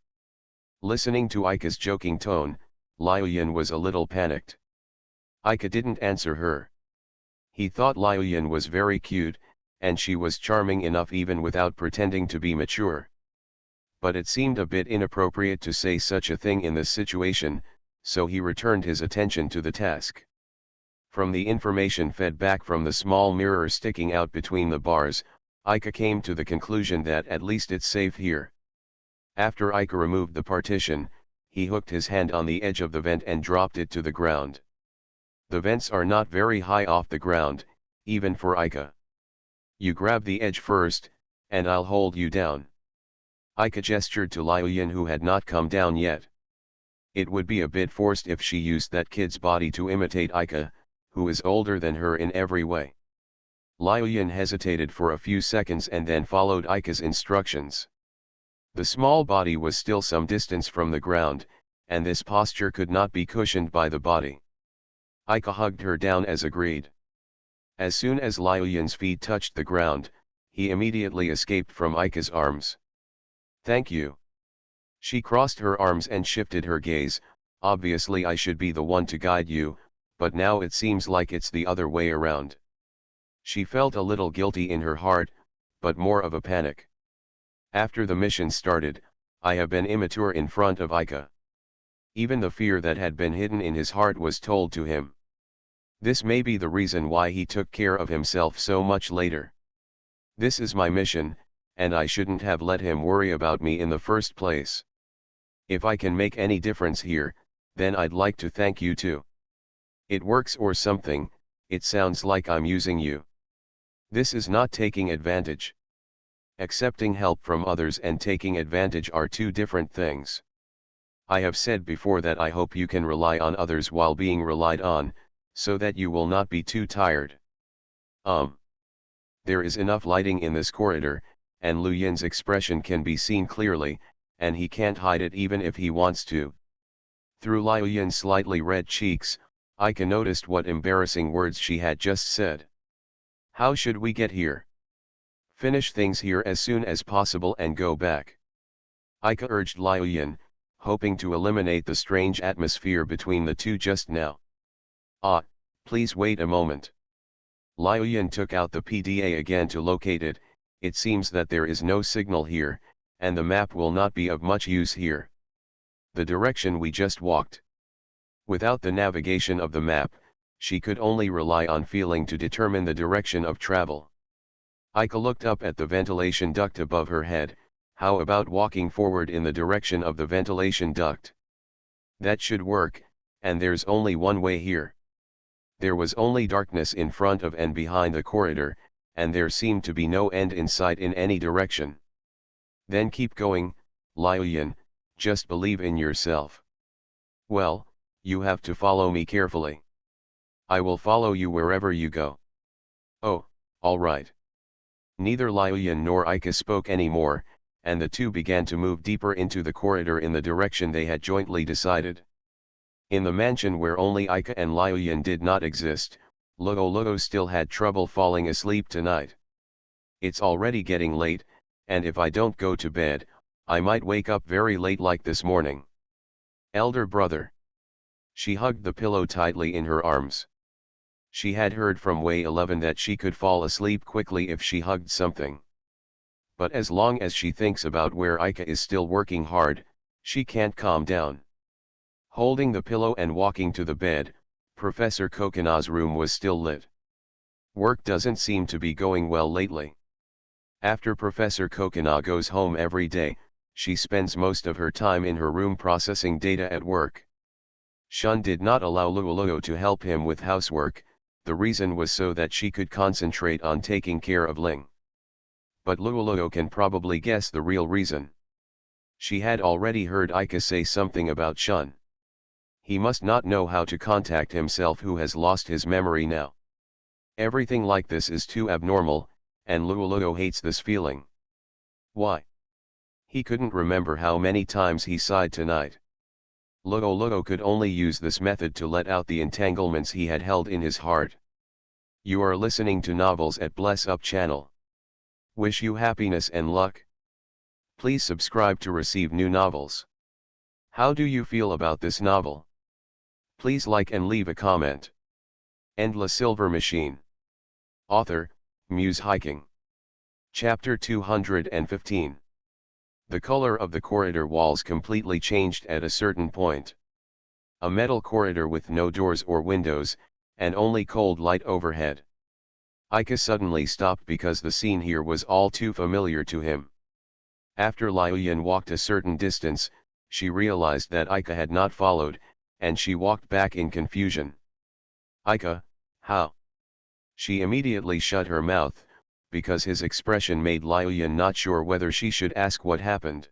Listening to Ika's joking tone, Liuyan was a little panicked. Ika didn't answer her. He thought Liuyan was very cute, and she was charming enough even without pretending to be mature. But it seemed a bit inappropriate to say such a thing in this situation, so he returned his attention to the task. From the information fed back from the small mirror sticking out between the bars, Ika came to the conclusion that at least it's safe here. After Ika removed the partition, he hooked his hand on the edge of the vent and dropped it to the ground. The vents are not very high off the ground, even for Ika. You grab the edge first, and I'll hold you down. Ika gestured to Liuyan who had not come down yet. It would be a bit forced if she used that kid's body to imitate Ika, who is older than her in every way. Liuyan hesitated for a few seconds and then followed Ika's instructions. The small body was still some distance from the ground, and this posture could not be cushioned by the body. Ika hugged her down as agreed. As soon as Liu Yin's feet touched the ground, he immediately escaped from Ika's arms. Thank you. She crossed her arms and shifted her gaze. Obviously I should be the one to guide you, but now it seems like it's the other way around. She felt a little guilty in her heart, but more of a panic. After the mission started, I have been immature in front of Ika. Even the fear that had been hidden in his heart was told to him. This may be the reason why he took care of himself so much later. This is my mission, and I shouldn't have let him worry about me in the first place. If I can make any difference here, then I'd like to thank you too. It works or something, it sounds like I'm using you. This is not taking advantage. Accepting help from others and taking advantage are two different things. I have said before that I hope you can rely on others while being relied on, so that you will not be too tired. There is enough lighting in this corridor, and Liu Yin's expression can be seen clearly, and he can't hide it even if he wants to. Through Liu Yin's slightly red cheeks, Ika noticed what embarrassing words she had just said. How should we get here? Finish things here as soon as possible and go back. Ika urged Liu Yin, hoping to eliminate the strange atmosphere between the two just now. Ah, please wait a moment. Liu Yin took out the PDA again to locate it. It seems that there is no signal here, and the map will not be of much use here. The direction we just walked. Without the navigation of the map, she could only rely on feeling to determine the direction of travel. Ika looked up at the ventilation duct above her head. How about walking forward in the direction of the ventilation duct? That should work, and there's only one way here. There was only darkness in front of and behind the corridor, and there seemed to be no end in sight in any direction. Then keep going, Liu Yin, just believe in yourself. Well, you have to follow me carefully. I will follow you wherever you go. Oh, all right. Neither Liu Yin nor Ika spoke anymore, and the two began to move deeper into the corridor in the direction they had jointly decided. In the mansion where only Ika and Liu Yin did not exist, Luo still had trouble falling asleep tonight. It's already getting late, and if I don't go to bed, I might wake up very late like this morning. Elder brother. She hugged the pillow tightly in her arms. She had heard from Wei 11 that she could fall asleep quickly if she hugged something. But as long as she thinks about where Ika is still working hard, she can't calm down. Holding the pillow and walking to the bed, Professor Kokina's room was still lit. Work doesn't seem to be going well lately. After Professor Kokina goes home every day, she spends most of her time in her room processing data at work. Shun did not allow Luo to help him with housework. The reason was so that she could concentrate on taking care of Ling. But Luo can probably guess the real reason. She had already heard Ika say something about Shun. He must not know how to contact himself who has lost his memory now. Everything like this is too abnormal, and Luo hates this feeling. Why? He couldn't remember how many times he sighed tonight. Luo could only use this method to let out the entanglements he had held in his heart. You are listening to Novels at Bless Up channel. Wish you happiness and luck. Please subscribe to receive new novels. How do you feel about this novel? Please like and leave a comment. Endless Silver Machine. Author, Muse Hiking. Chapter 215. The color of the corridor walls completely changed at a certain point. A metal corridor with no doors or windows, and only cold light overhead. Ika suddenly stopped because the scene here was all too familiar to him. After Liu Yin walked a certain distance, she realized that Ika had not followed, and she walked back in confusion. Ika, how? She immediately shut her mouth, because his expression made Liu Yin not sure whether she should ask what happened.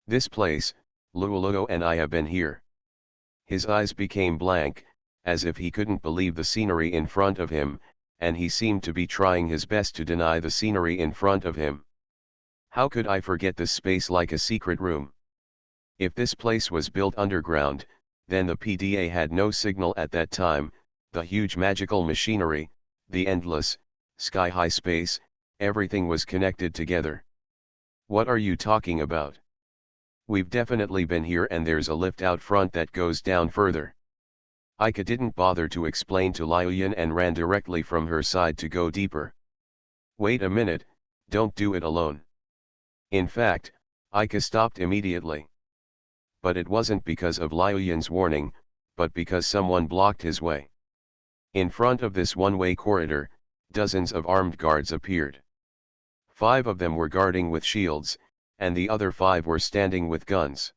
This place, Luo and I have been here. His eyes became blank, as if he couldn't believe the scenery in front of him, and he seemed to be trying his best to deny the scenery in front of him. How could I forget this space like a secret room? If this place was built underground, then the PDA had no signal at that time. The huge magical machinery, the endless, sky-high space, everything was connected together. What are you talking about? We've definitely been here and there's a lift out front that goes down further. Aika didn't bother to explain to Liuyan and ran directly from her side to go deeper. Wait a minute, don't do it alone. In fact, Aika stopped immediately. But it wasn't because of Liuyan's warning, but because someone blocked his way. In front of this one-way corridor, dozens of armed guards appeared. 5 of them were guarding with shields, and the other 5 were standing with guns.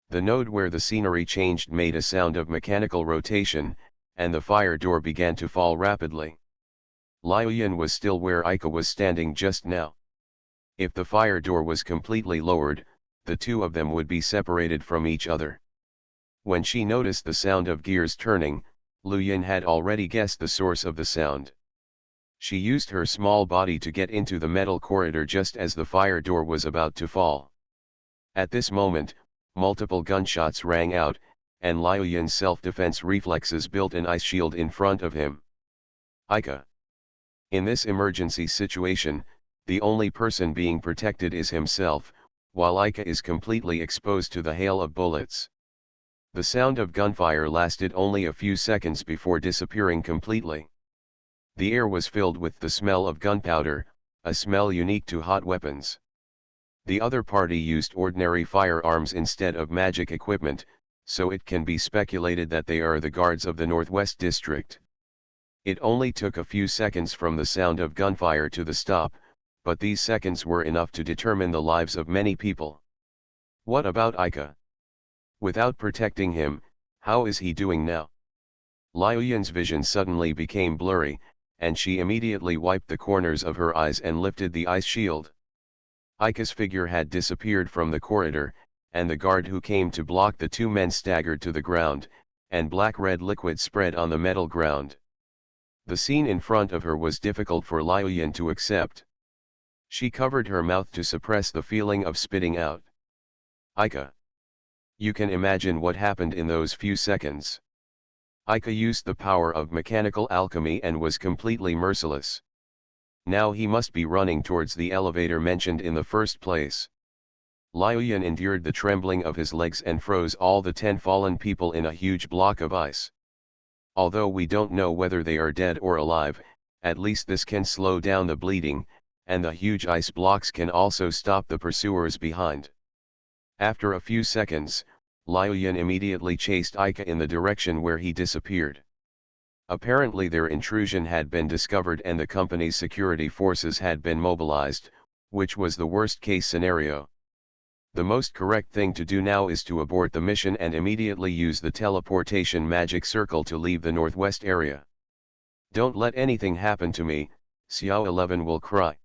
The node where the scenery changed made a sound of mechanical rotation, and the fire door began to fall rapidly. Liuyan was still where Aika was standing just now. If the fire door was completely lowered, the 2 of them would be separated from each other. When she noticed the sound of gears turning, Liuyan had already guessed the source of the sound. She used her small body to get into the metal corridor just as the fire door was about to fall. At this moment, multiple gunshots rang out, and Liuyan's self-defense reflexes built an ice shield in front of him. Aika. In this emergency situation, the only person being protected is himself, while Aika is completely exposed to the hail of bullets. The sound of gunfire lasted only a few seconds before disappearing completely. The air was filled with the smell of gunpowder, a smell unique to hot weapons. The other party used ordinary firearms instead of magic equipment, so it can be speculated that they are the guards of the Northwest District. It only took a few seconds from the sound of gunfire to the stop, but these seconds were enough to determine the lives of many people. What about Aika? Without protecting him, how is he doing now? Liuyan's vision suddenly became blurry, and she immediately wiped the corners of her eyes and lifted the ice shield. Aika's figure had disappeared from the corridor, and the guard who came to block the 2 men staggered to the ground, and black-red liquid spread on the metal ground. The scene in front of her was difficult for Liuyan to accept. She covered her mouth to suppress the feeling of spitting out. Aika. You can imagine what happened in those few seconds. Aika used the power of mechanical alchemy and was completely merciless. Now he must be running towards the elevator mentioned in the first place. Liuyan endured the trembling of his legs and froze all the 10 fallen people in a huge block of ice. Although we don't know whether they are dead or alive, at least this can slow down the bleeding, and the huge ice blocks can also stop the pursuers behind. After a few seconds, Liuyan immediately chased Aika in the direction where he disappeared. Apparently their intrusion had been discovered and the company's security forces had been mobilized, which was the worst-case scenario. The most correct thing to do now is to abort the mission and immediately use the teleportation magic circle to leave the northwest area. Don't let anything happen to me, Xiao 11 will cry.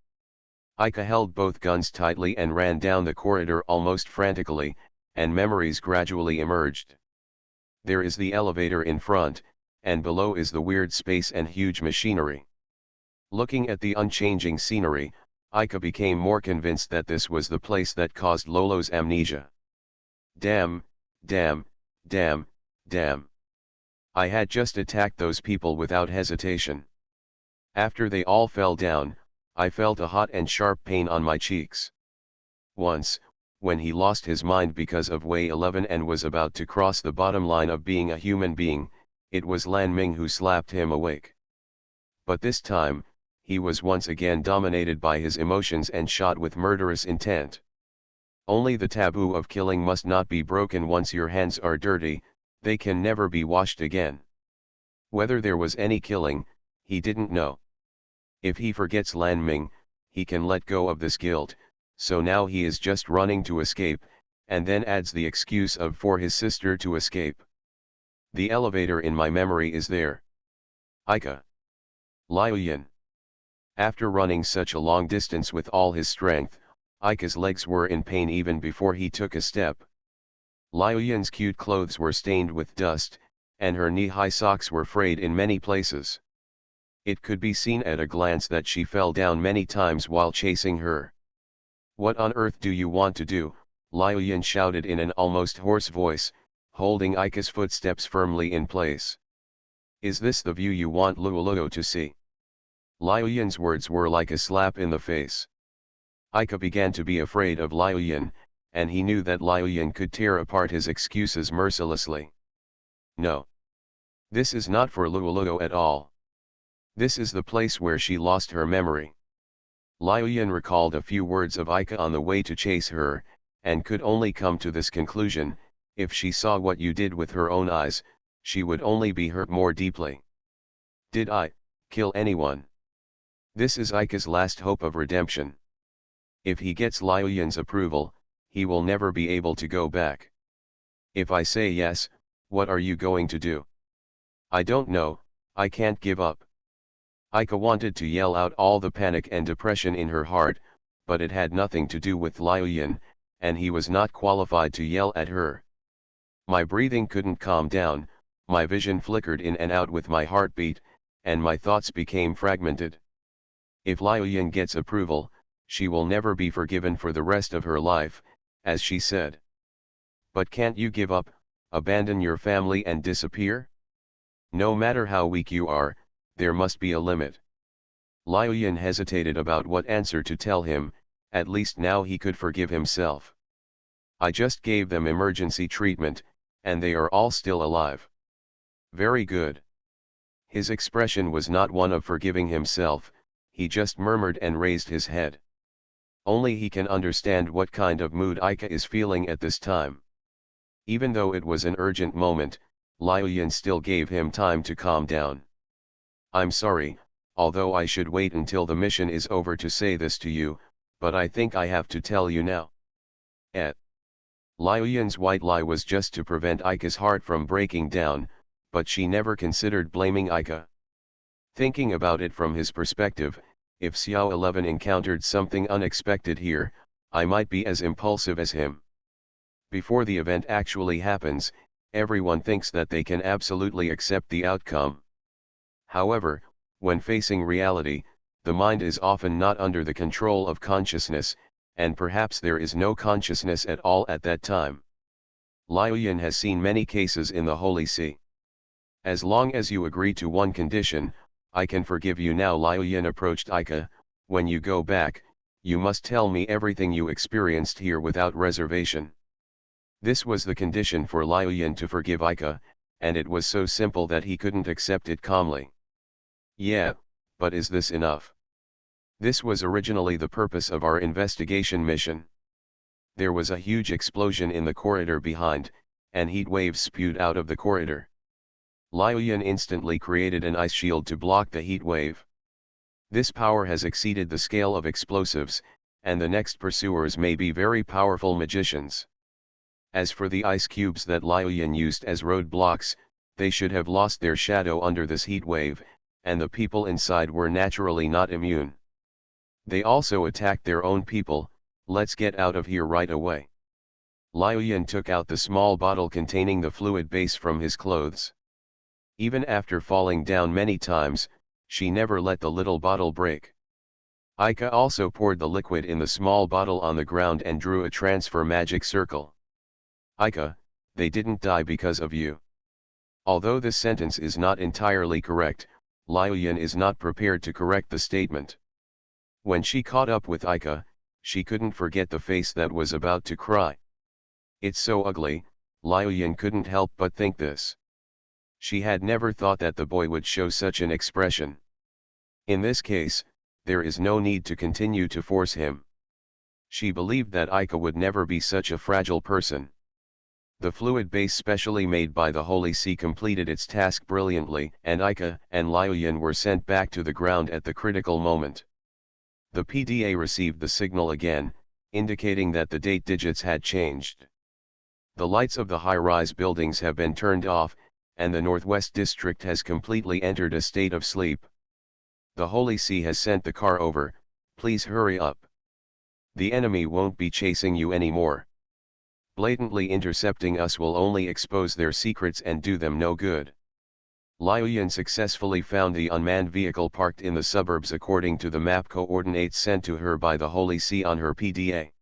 Aika held both guns tightly and ran down the corridor almost frantically, and memories gradually emerged. There is the elevator in front, and below is the weird space and huge machinery. Looking at the unchanging scenery, Aika became more convinced that this was the place that caused Lolo's amnesia. Damn, damn, damn, damn. I had just attacked those people without hesitation. After they all fell down, I felt a hot and sharp pain on my cheeks. Once, when he lost his mind because of Way 11 and was about to cross the bottom line of being a human being, it was Lan Ming who slapped him awake. But this time, he was once again dominated by his emotions and shot with murderous intent. Only the taboo of killing must not be broken. Once your hands are dirty, they can never be washed again. Whether there was any killing, he didn't know. If he forgets Lan Ming, he can let go of this guilt, so now he is just running to escape, and then adds the excuse of for his sister to escape. The elevator in my memory is there. Aika. Liuyan. After running such a long distance with all his strength, Aika's legs were in pain even before he took a step. Liuyan's cute clothes were stained with dust, and her knee-high socks were frayed in many places. It could be seen at a glance that she fell down many times while chasing her. What on earth do you want to do, Liu Yin shouted in an almost hoarse voice, holding Ika's footsteps firmly in place. Is this the view you want Luoluo to see? Liu Yin's words were like a slap in the face. Ika began to be afraid of Liu Yin, and he knew that Liu Yin could tear apart his excuses mercilessly. No. This is not for Luoluo at all. This is the place where she lost her memory. Liu Yin recalled a few words of Ika on the way to chase her, and could only come to this conclusion: if she saw what you did with her own eyes, she would only be hurt more deeply. Did I kill anyone? This is Ika's last hope of redemption. If he gets Liu Yin's approval, he will never be able to go back. If I say yes, what are you going to do? I don't know, I can't give up. Ika wanted to yell out all the panic and depression in her heart, but it had nothing to do with Liu Yin, and he was not qualified to yell at her. My breathing couldn't calm down, my vision flickered in and out with my heartbeat, and my thoughts became fragmented. If Liu Yin gets approval, she will never be forgiven for the rest of her life, as she said. But can't you give up, abandon your family and disappear? No matter how weak you are, there must be a limit. Liu Yin hesitated about what answer to tell him. At least now he could forgive himself. I just gave them emergency treatment, and they are all still alive. Very good. His expression was not one of forgiving himself, he just murmured and raised his head. Only he can understand what kind of mood Ika is feeling at this time. Even though it was an urgent moment, Liu Yin still gave him time to calm down. I'm sorry, although I should wait until the mission is over to say this to you, but I think I have to tell you now. Liu Yin's white lie was just to prevent Ika's heart from breaking down, but she never considered blaming Ika. Thinking about it from his perspective, if Xiao 11 encountered something unexpected here, I might be as impulsive as him. Before the event actually happens, everyone thinks that they can absolutely accept the outcome. However, when facing reality, the mind is often not under the control of consciousness, and perhaps there is no consciousness at all at that time. Liu Yin has seen many cases in the Holy See. As long as you agree to one condition, I can forgive you now. Liu Yin approached Ika. When you go back, you must tell me everything you experienced here without reservation. This was the condition for Liu Yin to forgive Ika, and it was so simple that he couldn't accept it calmly. Yeah, but is this enough? This was originally the purpose of our investigation mission. There was a huge explosion in the corridor behind, and heat waves spewed out of the corridor. Liu Yin instantly created an ice shield to block the heat wave. This power has exceeded the scale of explosives, and the next pursuers may be very powerful magicians. As for the ice cubes that Liu Yin used as roadblocks, they should have lost their shadow under this heat wave, and the people inside were naturally not immune. They also attacked their own people. Let's get out of here right away. Liu Yin took out the small bottle containing the fluid base from his clothes. Even after falling down many times, she never let the little bottle break. Ika also poured the liquid in the small bottle on the ground and drew a transfer magic circle. Ika, they didn't die because of you. Although this sentence is not entirely correct, Liu Yin is not prepared to correct the statement. When she caught up with Ika, she couldn't forget the face that was about to cry. It's so ugly, Liu Yin couldn't help but think this. She had never thought that the boy would show such an expression. In this case, there is no need to continue to force him. She believed that Ika would never be such a fragile person. The fluid base specially made by the Holy See completed its task brilliantly, and Ika and Liu Yin were sent back to the ground at the critical moment. The PDA received the signal again, indicating that the date digits had changed. The lights of the high-rise buildings have been turned off, and the Northwest District has completely entered a state of sleep. The Holy See has sent the car over. Please hurry up. The enemy won't be chasing you anymore. Blatantly intercepting us will only expose their secrets and do them no good. Liu Yin successfully found the unmanned vehicle parked in the suburbs according to the map coordinates sent to her by the Holy See on her PDA.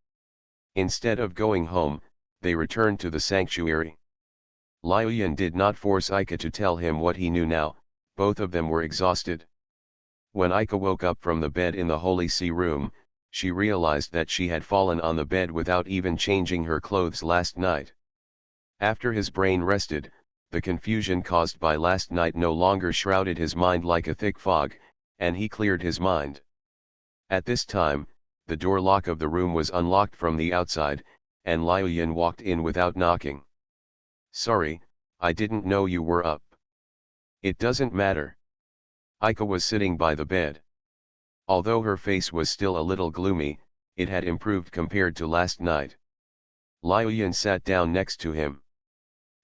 Instead of going home, they returned to the sanctuary. Liuyan did not force Ika to tell him what he knew now, both of them were exhausted. When Ika woke up from the bed in the Holy See room, she realized that she had fallen on the bed without even changing her clothes last night. After his brain rested, the confusion caused by last night no longer shrouded his mind like a thick fog, and he cleared his mind. At this time, the door lock of the room was unlocked from the outside, and Liuyan walked in without knocking. "Sorry, I didn't know you were up." "It doesn't matter." Ika was sitting by the bed. Although her face was still a little gloomy, it had improved compared to last night. Liuyan sat down next to him.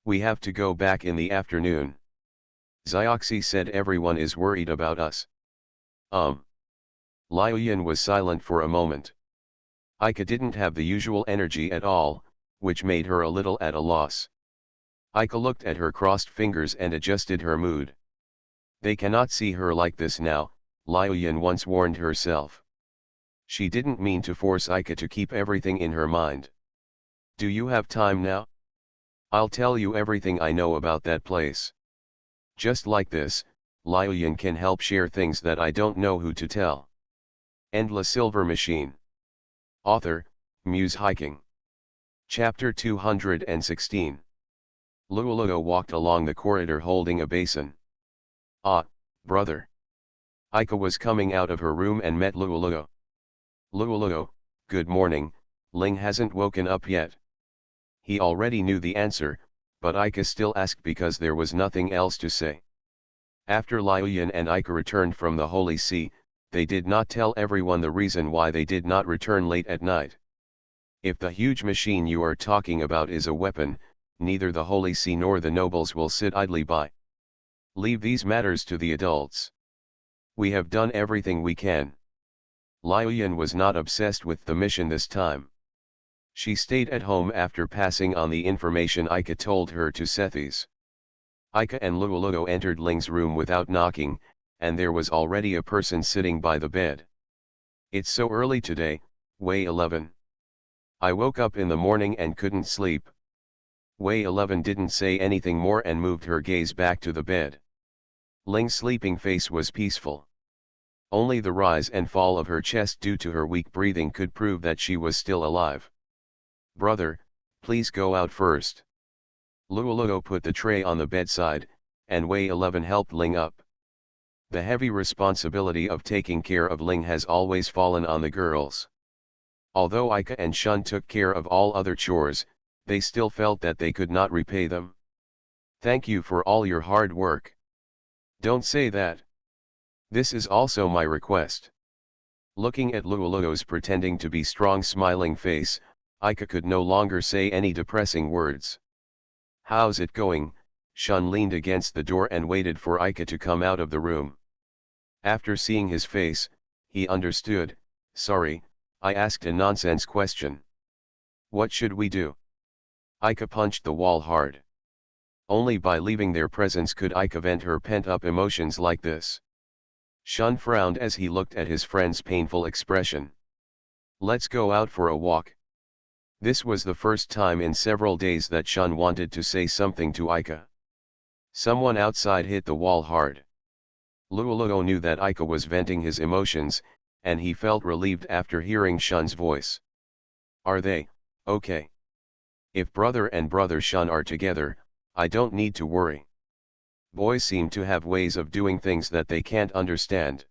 "We have to go back in the afternoon. Zioxy said everyone is worried about us." Liuyan was silent for a moment. Ika didn't have the usual energy at all, which made her a little at a loss. Ika looked at her crossed fingers and adjusted her mood. They cannot see her like this now, Liuyan once warned herself. She didn't mean to force Ika to keep everything in her mind. "Do you have time now? I'll tell you everything I know about that place." Just like this, Liuyan can help share things that I don't know who to tell. And La Silver Machine. Author, Muse Hiking. Chapter 216. Luoluo walked along the corridor holding a basin. "Ah, brother." Ika was coming out of her room and met Luoluo. "Luoluo, good morning, Ling hasn't woken up yet." He already knew the answer, but Ika still asked because there was nothing else to say. After Liuyan and Ika returned from the Holy See, they did not tell everyone the reason why they did not return late at night. "If the huge machine you are talking about is a weapon, neither the Holy See nor the nobles will sit idly by. Leave these matters to the adults. We have done everything we can." Liuyan was not obsessed with the mission this time. She stayed at home after passing on the information Ika told her to Sethis. Ika and Luoluo entered Ling's room without knocking, and there was already a person sitting by the bed. "It's so early today, Wei 11. I woke up in the morning and couldn't sleep." Wei 11 didn't say anything more and moved her gaze back to the bed. Ling's sleeping face was peaceful. Only the rise and fall of her chest due to her weak breathing could prove that she was still alive. "Brother, please go out first." Luoluo put the tray on the bedside, and Wei 11 helped Ling up. The heavy responsibility of taking care of Ling has always fallen on the girls. Although Ika and Shun took care of all other chores, they still felt that they could not repay them. "Thank you for all your hard work." "Don't say that. This is also my request." Looking at Luoluo's pretending to be strong smiling face, Ika could no longer say any depressing words. "How's it going?" Shun leaned against the door and waited for Ika to come out of the room. After seeing his face, he understood. "Sorry, I asked a nonsense question." "What should we do?" Ika punched the wall hard. Only by leaving their presence could Ika vent her pent-up emotions like this. Shun frowned as he looked at his friend's painful expression. "Let's go out for a walk." This was the first time in several days that Shun wanted to say something to Ika. Someone outside hit the wall hard. Luoluo knew that Ika was venting his emotions, and he felt relieved after hearing Shun's voice. "Are they okay? If brother and brother Shun are together, I don't need to worry." Boys seem to have ways of doing things that they can't understand.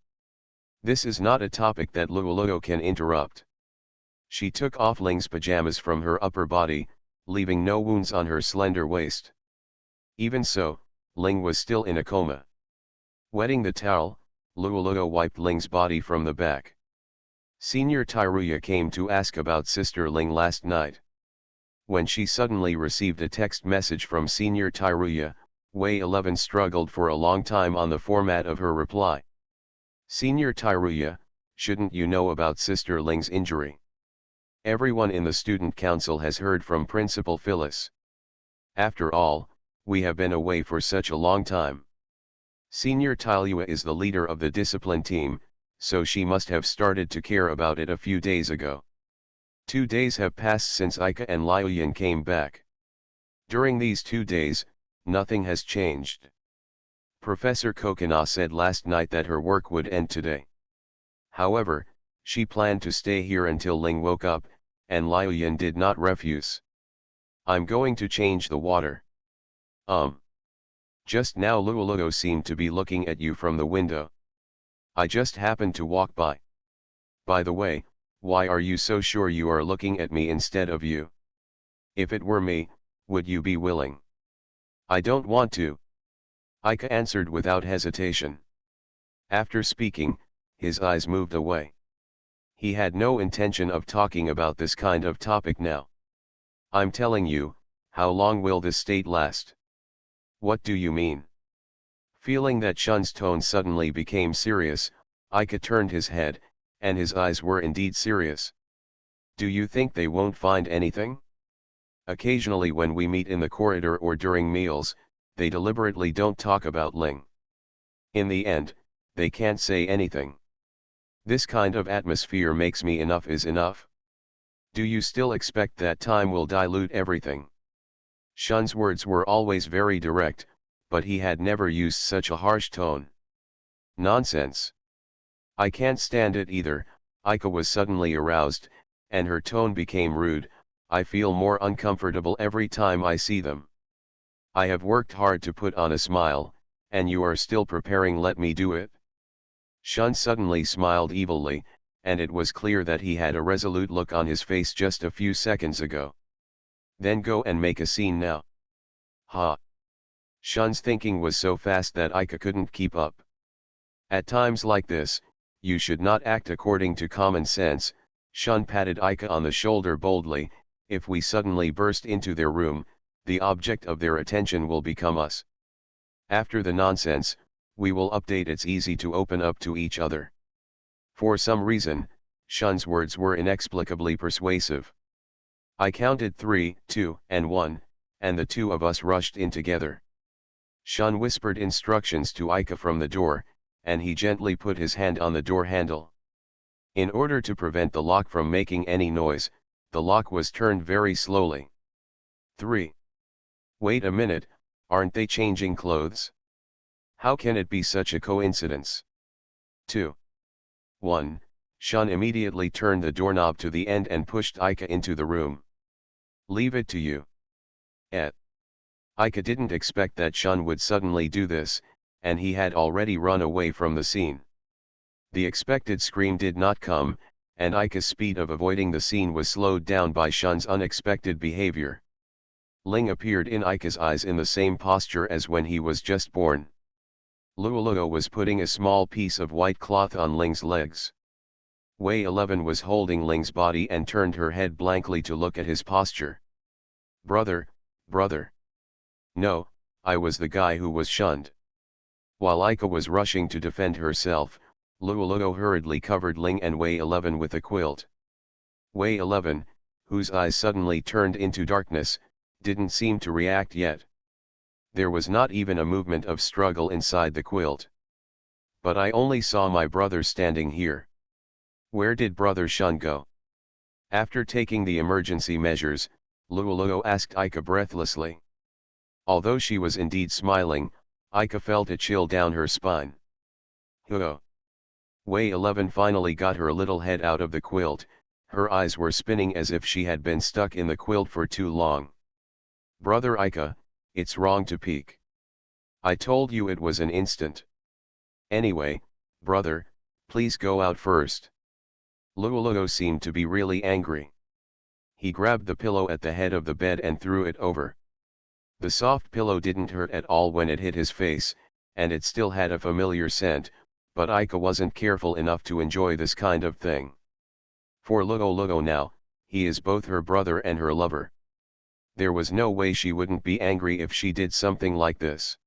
This is not a topic that Luoluo can interrupt. She took off Ling's pajamas from her upper body, leaving no wounds on her slender waist. Even so, Ling was still in a coma. Wetting the towel, Luoluo wiped Ling's body from the back. Senior Tyruya came to ask about Sister Ling last night. When she suddenly received a text message from Senior Tyruya, Wei 11 struggled for a long time on the format of her reply. "Senior Tyruya, shouldn't you know about Sister Ling's injury? Everyone in the student council has heard from Principal Phyllis. After all, we have been away for such a long time. Senior Tylua is the leader of the discipline team, so she must have started to care about it a few days ago." 2 days have passed since Ika and Liuyan came back. During these 2 days, nothing has changed. Professor Kokina said last night that her work would end today. However, she planned to stay here until Ling woke up, and Liuyan did not refuse. I'm going to change the water. Just now Luoluo seemed to be looking at you from the window. I just happened to walk by. By the way, why are you so sure you are looking at me instead of you? If it were me, would you be willing? I don't want to. Ika answered without hesitation. After speaking, his eyes moved away. He had no intention of talking about this kind of topic now. I'm telling you, how long will this state last? What do you mean? Feeling that Shun's tone suddenly became serious, Ika turned his head, and his eyes were indeed serious. Do you think they won't find anything? Occasionally when we meet in the corridor or during meals, they deliberately don't talk about Ling. In the end, they can't say anything. This kind of atmosphere makes me enough is enough. Do you still expect that time will dilute everything? Shun's words were always very direct, but he had never used such a harsh tone. Nonsense. I can't stand it either. Ika was suddenly aroused, and her tone became rude. I feel more uncomfortable every time I see them. I have worked hard to put on a smile, and you are still preparing let me do it? Shun suddenly smiled evilly, and it was clear that he had a resolute look on his face just a few seconds ago. Then go and make a scene now. Ha! Shun's thinking was so fast that Ika couldn't keep up. At times like this, you should not act according to common sense. Shun patted Ika on the shoulder boldly. If we suddenly burst into their room, the object of their attention will become us. After the nonsense, we will update. It's easy to open up to each other. For some reason, Shun's words were inexplicably persuasive. I counted 3, 2, and 1, and the two of us rushed in together. Shun whispered instructions to Ika from the door, and he gently put his hand on the door handle. In order to prevent the lock from making any noise, the lock was turned very slowly. 3. Wait a minute, aren't they changing clothes? How can it be such a coincidence? 2. 1. Shun immediately turned the doorknob to the end and pushed Ika into the room. Leave it to you. Ika didn't expect that Shun would suddenly do this, and he had already run away from the scene. The expected scream did not come, and Ika's speed of avoiding the scene was slowed down by Shun's unexpected behavior. Ling appeared in Ika's eyes in the same posture as when he was just born. Luoluo was putting a small piece of white cloth on Ling's legs. Wei 11 was holding Ling's body and turned her head blankly to look at his posture. Brother. No, I was the guy who was shunned. While Ika was rushing to defend herself, Luoluo hurriedly covered Ling and Wei 11 with a quilt. Wei 11, whose eyes suddenly turned into darkness, didn't seem to react yet. There was not even a movement of struggle inside the quilt. But I only saw my brother standing here. Where did Brother Shun go? After taking the emergency measures, Luoluo asked Ika breathlessly. Although she was indeed smiling, Ika felt a chill down her spine. Huo. Wei 11 finally got her little head out of the quilt. Her eyes were spinning as if she had been stuck in the quilt for too long. Brother Ika, it's wrong to peek. I told you it was an instant. Anyway, brother, please go out first. Luoluo seemed to be really angry. He grabbed the pillow at the head of the bed and threw it over. The soft pillow didn't hurt at all when it hit his face, and it still had a familiar scent, but Ika wasn't careful enough to enjoy this kind of thing. For Luoluo now, he is both her brother and her lover. There was no way she wouldn't be angry if she did something like this.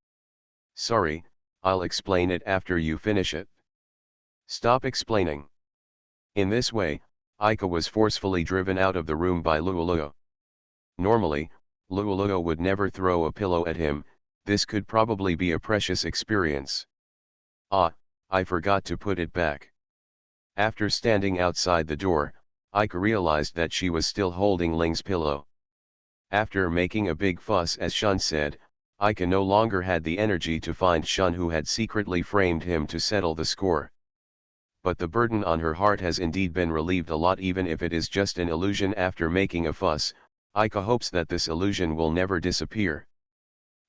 Sorry, I'll explain it after you finish it. Stop explaining. In this way, Ika was forcefully driven out of the room by Luoluo. Normally, Luoluo would never throw a pillow at him. This could probably be a precious experience. Ah, I forgot to put it back. After standing outside the door, Ika realized that she was still holding Ling's pillow. After making a big fuss as Shun said, Ika no longer had the energy to find Shun who had secretly framed him to settle the score. But the burden on her heart has indeed been relieved a lot, even if it is just an illusion. After making a fuss, Ika hopes that this illusion will never disappear.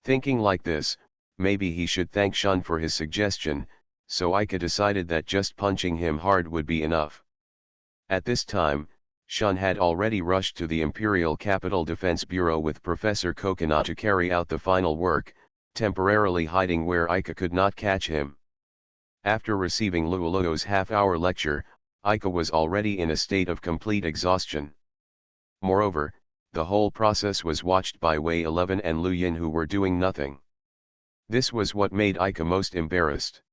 Thinking like this, maybe he should thank Shun for his suggestion, so Ika decided that just punching him hard would be enough. At this time, Shun had already rushed to the Imperial Capital Defense Bureau with Professor Coconut to carry out the final work, temporarily hiding where Ika could not catch him. After receiving Luoluo's half-hour lecture, Ika was already in a state of complete exhaustion. Moreover, the whole process was watched by Wei 11 and Lu Yin, who were doing nothing. This was what made Ika most embarrassed.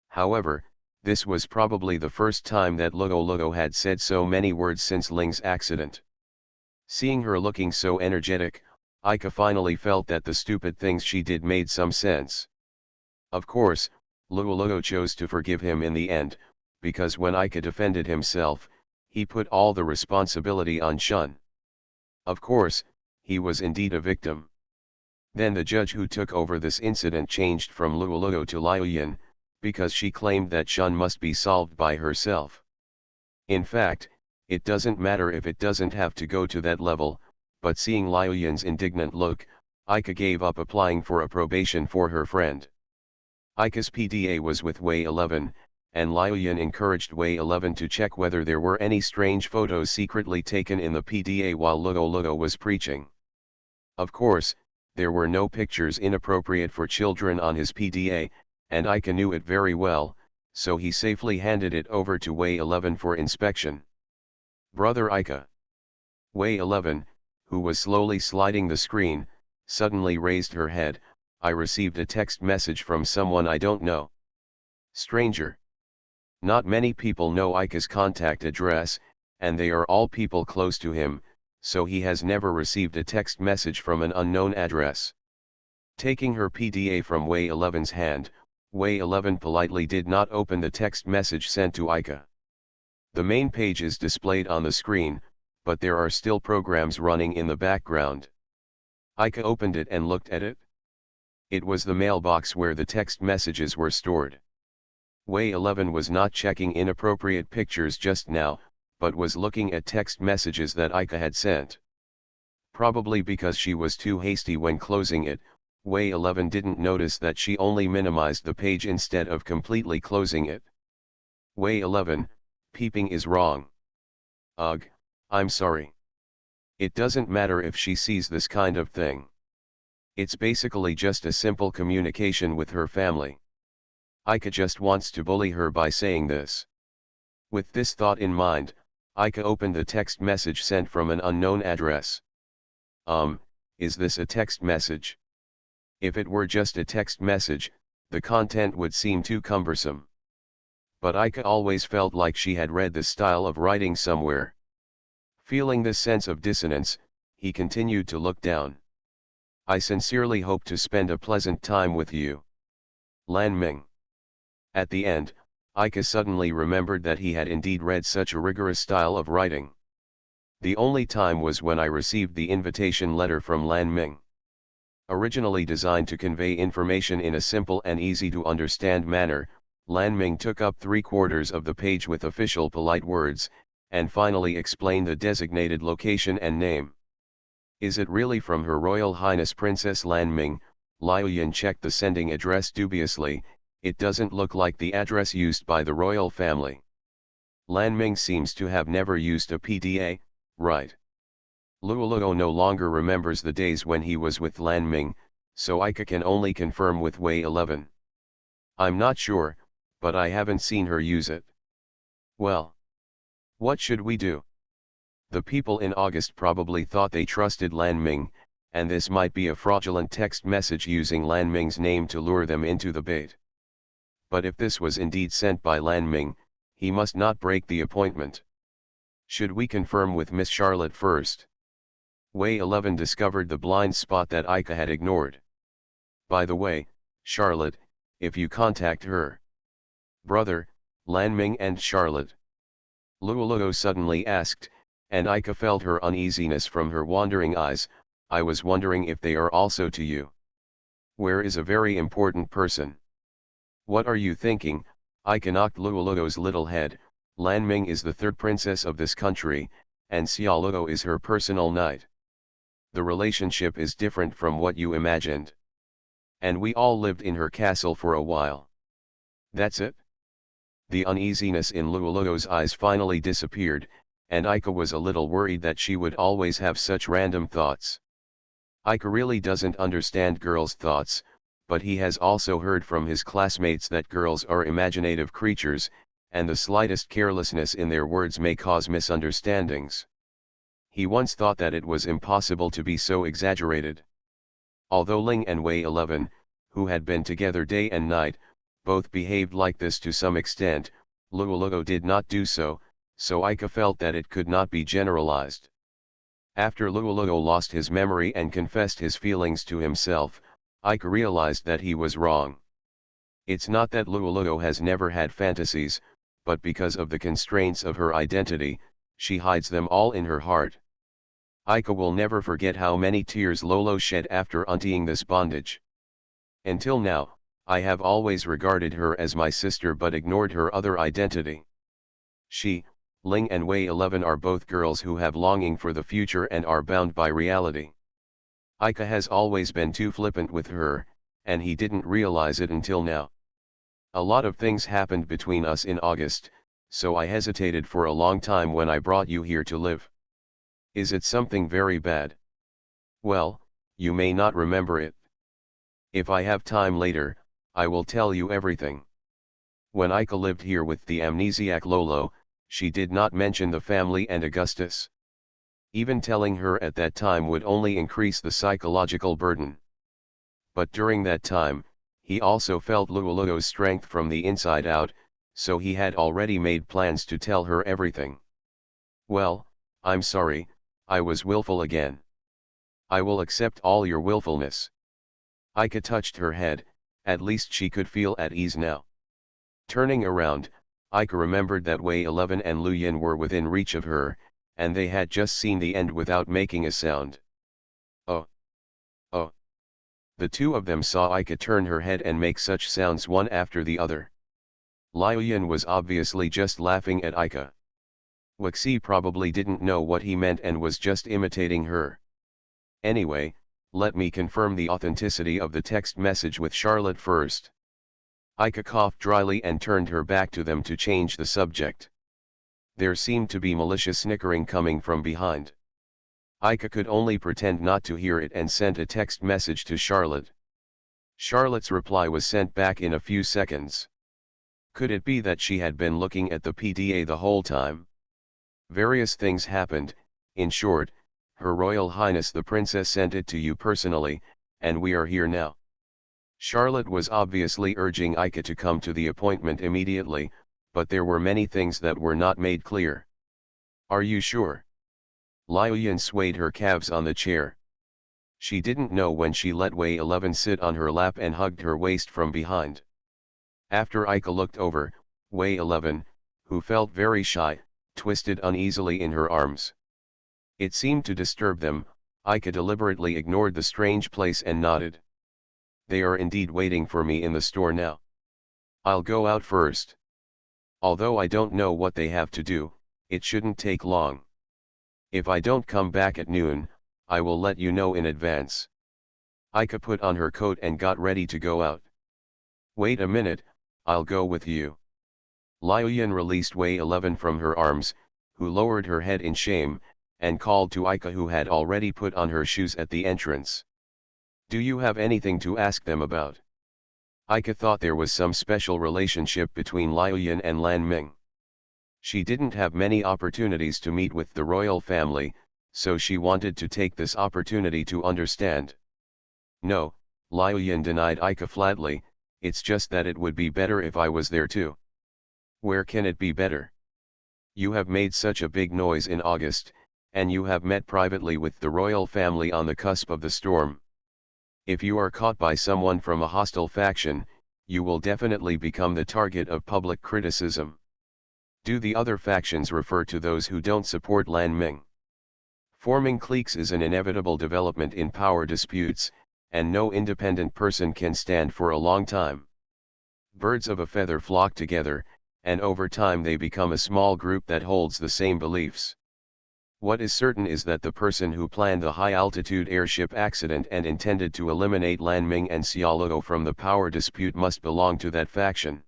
However, this was probably the first time that Luoluo had said so many words since Ling's accident. Seeing her looking so energetic, Ika finally felt that the stupid things she did made some sense. Of course, Luoluo chose to forgive him in the end, because when Ika defended himself, he put all the responsibility on Shun. Of course, he was indeed a victim. Then the judge who took over this incident changed from Luoluo to Liu Yin, because she claimed that Shun must be solved by herself. In fact, it doesn't matter if it doesn't have to go to that level, but seeing Liu Yin's indignant look, Ika gave up applying for a probation for her friend. Ika's PDA was with Wei 11, and Liu Yin encouraged Wei 11 to check whether there were any strange photos secretly taken in the PDA while Luoluo was preaching. Of course, there were no pictures inappropriate for children on his PDA, and Ika knew it very well, so he safely handed it over to Wei 11 for inspection. Brother Ika. Wei 11, who was slowly sliding the screen, suddenly raised her head. I received a text message from someone I don't know. Stranger. Not many people know Ika's contact address, and they are all people close to him, so he has never received a text message from an unknown address. Taking her PDA from Wei 11's hand, Wei 11 politely did not open the text message sent to Ika. The main page is displayed on the screen, but there are still programs running in the background. Ika opened it and looked at it. It was the mailbox where the text messages were stored. Wei 11 was not checking inappropriate pictures just now, but was looking at text messages that Ika had sent. Probably because she was too hasty when closing it, Wei 11 didn't notice that she only minimized the page instead of completely closing it. Wei 11, peeping is wrong. Ugh, I'm sorry. It doesn't matter if she sees this kind of thing. It's basically just a simple communication with her family. Ika just wants to bully her by saying this. With this thought in mind, Ika opened the text message sent from an unknown address. Is this a text message? If it were just a text message, the content would seem too cumbersome. But Ika always felt like she had read this style of writing somewhere. Feeling this sense of dissonance, he continued to look down. I sincerely hope to spend a pleasant time with you. Lan Ming. At the end, Ika suddenly remembered that he had indeed read such a rigorous style of writing. The only time was when I received the invitation letter from Lan Ming. Originally designed to convey information in a simple and easy to understand manner, Lan Ming took up 3/4 of the page with official polite words, and finally explained the designated location and name. Is it really from Her Royal Highness Princess Lan Ming? Liu Yin checked the sending address dubiously. It doesn't look like the address used by the royal family. Lan Ming seems to have never used a PDA, right? Luoluo no longer remembers the days when he was with Lan Ming, so Ika can only confirm with Wei 11. I'm not sure, but I haven't seen her use it. Well, what should we do? The people in August probably thought they trusted Lan Ming, and this might be a fraudulent text message using Lan Ming's name to lure them into the bait. But if this was indeed sent by Lan Ming, he must not break the appointment. Should we confirm with Miss Charlotte first? Wei 11 discovered the blind spot that Ika had ignored. By the way, Charlotte, if you contact her brother, Lan Ming and Charlotte. Lululo suddenly asked, and Ika felt her uneasiness from her wandering eyes. I was wondering if they are also to you. Where is a very important person? What are you thinking? Ika knocked Lululo's little head. Lan Ming is the third princess of this country, and Xiaoluo is her personal knight. The relationship is different from what you imagined. And we all lived in her castle for a while. That's it? The uneasiness in Lululo's eyes finally disappeared, and Ika was a little worried that she would always have such random thoughts. Ika really doesn't understand girls' thoughts, but he has also heard from his classmates that girls are imaginative creatures, and the slightest carelessness in their words may cause misunderstandings. He once thought that it was impossible to be so exaggerated. Although Ling and Wei 11, who had been together day and night, both behaved like this to some extent, Lululo did not do so, so Ika felt that it could not be generalized. After Lululo lost his memory and confessed his feelings to himself, Ika realized that he was wrong. It's not that Lululo has never had fantasies, but because of the constraints of her identity, she hides them all in her heart. Ika will never forget how many tears Lolo shed after untying this bondage. Until now, I have always regarded her as my sister but ignored her other identity. She, Ling and Wei 11 are both girls who have longing for the future and are bound by reality. Ika has always been too flippant with her, and he didn't realize it until now. A lot of things happened between us in August, so I hesitated for a long time when I brought you here to live. Is it something very bad? Well, you may not remember it. If I have time later, I will tell you everything. When Ika lived here with the amnesiac Lolo, she did not mention the family and Augustus. Even telling her at that time would only increase the psychological burden. But during that time, he also felt Lululo's strength from the inside out, so he had already made plans to tell her everything. Well, I'm sorry, I was willful again. I will accept all your willfulness. Ika touched her head, at least she could feel at ease now. Turning around, Ika remembered that Wei 11 and Lu Yin were within reach of her, and they had just seen the end without making a sound. Oh! Oh! The two of them saw Ika turn her head and make such sounds one after the other. Liu Yin was obviously just laughing at Ika. Waxi probably didn't know what he meant and was just imitating her. Anyway, let me confirm the authenticity of the text message with Charlotte first. Ika coughed dryly and turned her back to them to change the subject. There seemed to be malicious snickering coming from behind. Ika could only pretend not to hear it and sent a text message to Charlotte. Charlotte's reply was sent back in a few seconds. Could it be that she had been looking at the PDA the whole time? Various things happened. In short, Her Royal Highness the Princess sent it to you personally, and we are here now. Charlotte was obviously urging Ika to come to the appointment immediately, but there were many things that were not made clear. Are you sure? Liu Yin swayed her calves on the chair. She didn't know when she let Wei 11 sit on her lap and hugged her waist from behind. After Ika looked over, Wei 11, who felt very shy, twisted uneasily in her arms. It seemed to disturb them. Ika deliberately ignored the strange place and nodded. They are indeed waiting for me in the store now. I'll go out first. Although I don't know what they have to do, it shouldn't take long. If I don't come back at noon, I will let you know in advance. Ika put on her coat and got ready to go out. Wait a minute, I'll go with you. Liu Yin released Wei 11 from her arms, who lowered her head in shame, and called to Ika, who had already put on her shoes at the entrance. Do you have anything to ask them about? Ika thought there was some special relationship between Liu Yin and Lan Ming. She didn't have many opportunities to meet with the royal family, so she wanted to take this opportunity to understand. No, Liu Yin denied Ika flatly, it's just that it would be better if I was there too. Where can it be better? You have made such a big noise in August, and you have met privately with the royal family on the cusp of the storm. If you are caught by someone from a hostile faction, you will definitely become the target of public criticism. Do the other factions refer to those who don't support Lan Ming? Forming cliques is an inevitable development in power disputes, and no independent person can stand for a long time. Birds of a feather flock together, and over time they become a small group that holds the same beliefs. What is certain is that the person who planned the high-altitude airship accident and intended to eliminate Lan Ming and Xiaoluo from the power dispute must belong to that faction.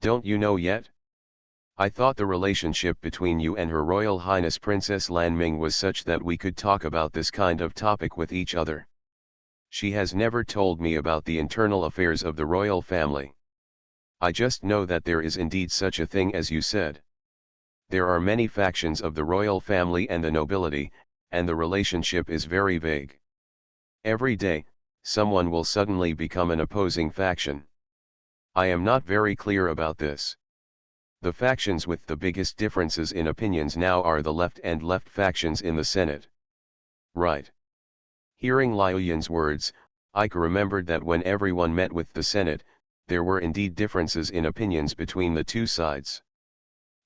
Don't you know yet? I thought the relationship between you and Her Royal Highness Princess Lan Ming was such that we could talk about this kind of topic with each other. She has never told me about the internal affairs of the royal family. I just know that there is indeed such a thing as you said. There are many factions of the royal family and the nobility, and the relationship is very vague. Every day, someone will suddenly become an opposing faction. I am not very clear about this. The factions with the biggest differences in opinions now are the left and left factions in the Senate. Right. Hearing Liuyan's words, Ika remembered that when everyone met with the Senate, there were indeed differences in opinions between the two sides.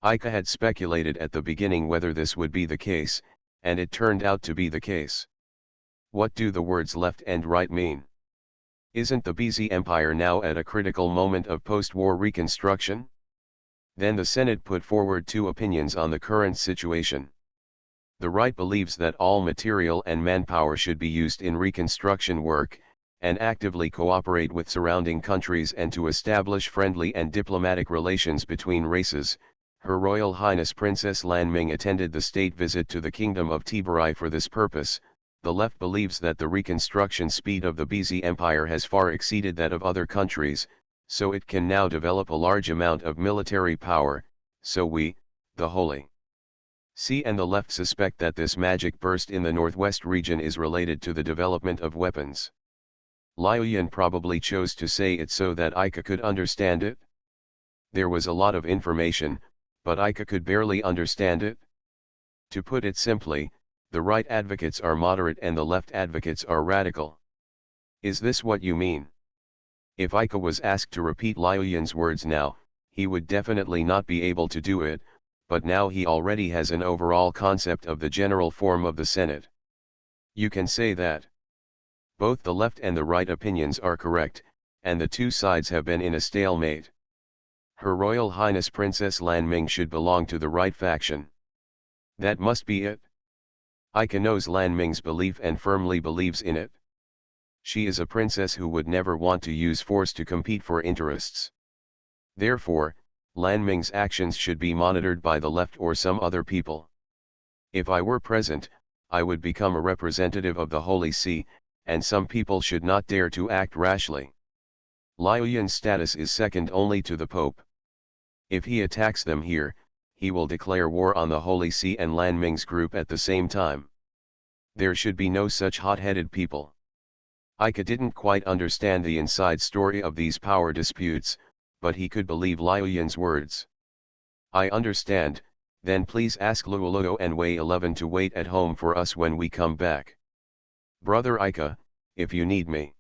Ika had speculated at the beginning whether this would be the case, and it turned out to be the case. What do the words left and right mean? Isn't the BZ Empire now at a critical moment of post-war reconstruction? Then the Senate put forward two opinions on the current situation. The right believes that all material and manpower should be used in reconstruction work, and actively cooperate with surrounding countries and to establish friendly and diplomatic relations between races. Her Royal Highness Princess Lan Ming attended the state visit to the Kingdom of Tiberai for this purpose. The left believes that the reconstruction speed of the BZ Empire has far exceeded that of other countries, so it can now develop a large amount of military power, so we, the Holy See and the left suspect that this magic burst in the northwest region is related to the development of weapons. Liuyan probably chose to say it so that Ika could understand it. There was a lot of information, but Ika could barely understand it. To put it simply, the right advocates are moderate and the left advocates are radical. Is this what you mean? If Ika was asked to repeat Liuyan's words now, he would definitely not be able to do it, but now he already has an overall concept of the general form of the Senate. You can say that. Both the left and the right opinions are correct, and the two sides have been in a stalemate. Her Royal Highness Princess Lan Ming should belong to the right faction. That must be it. Ika knows Lan Ming's belief and firmly believes in it. She is a princess who would never want to use force to compete for interests. Therefore, Lan Ming's actions should be monitored by the left or some other people. If I were present, I would become a representative of the Holy See, and some people should not dare to act rashly. Liuyan's status is second only to the Pope. If he attacks them here, he will declare war on the Holy See and Lan Ming's group at the same time. There should be no such hot-headed people. Ika didn't quite understand the inside story of these power disputes, but he could believe Liuyan's words. I understand, then please ask Luoluo and Wei 11 to wait at home for us when we come back. Brother Ika, if you need me.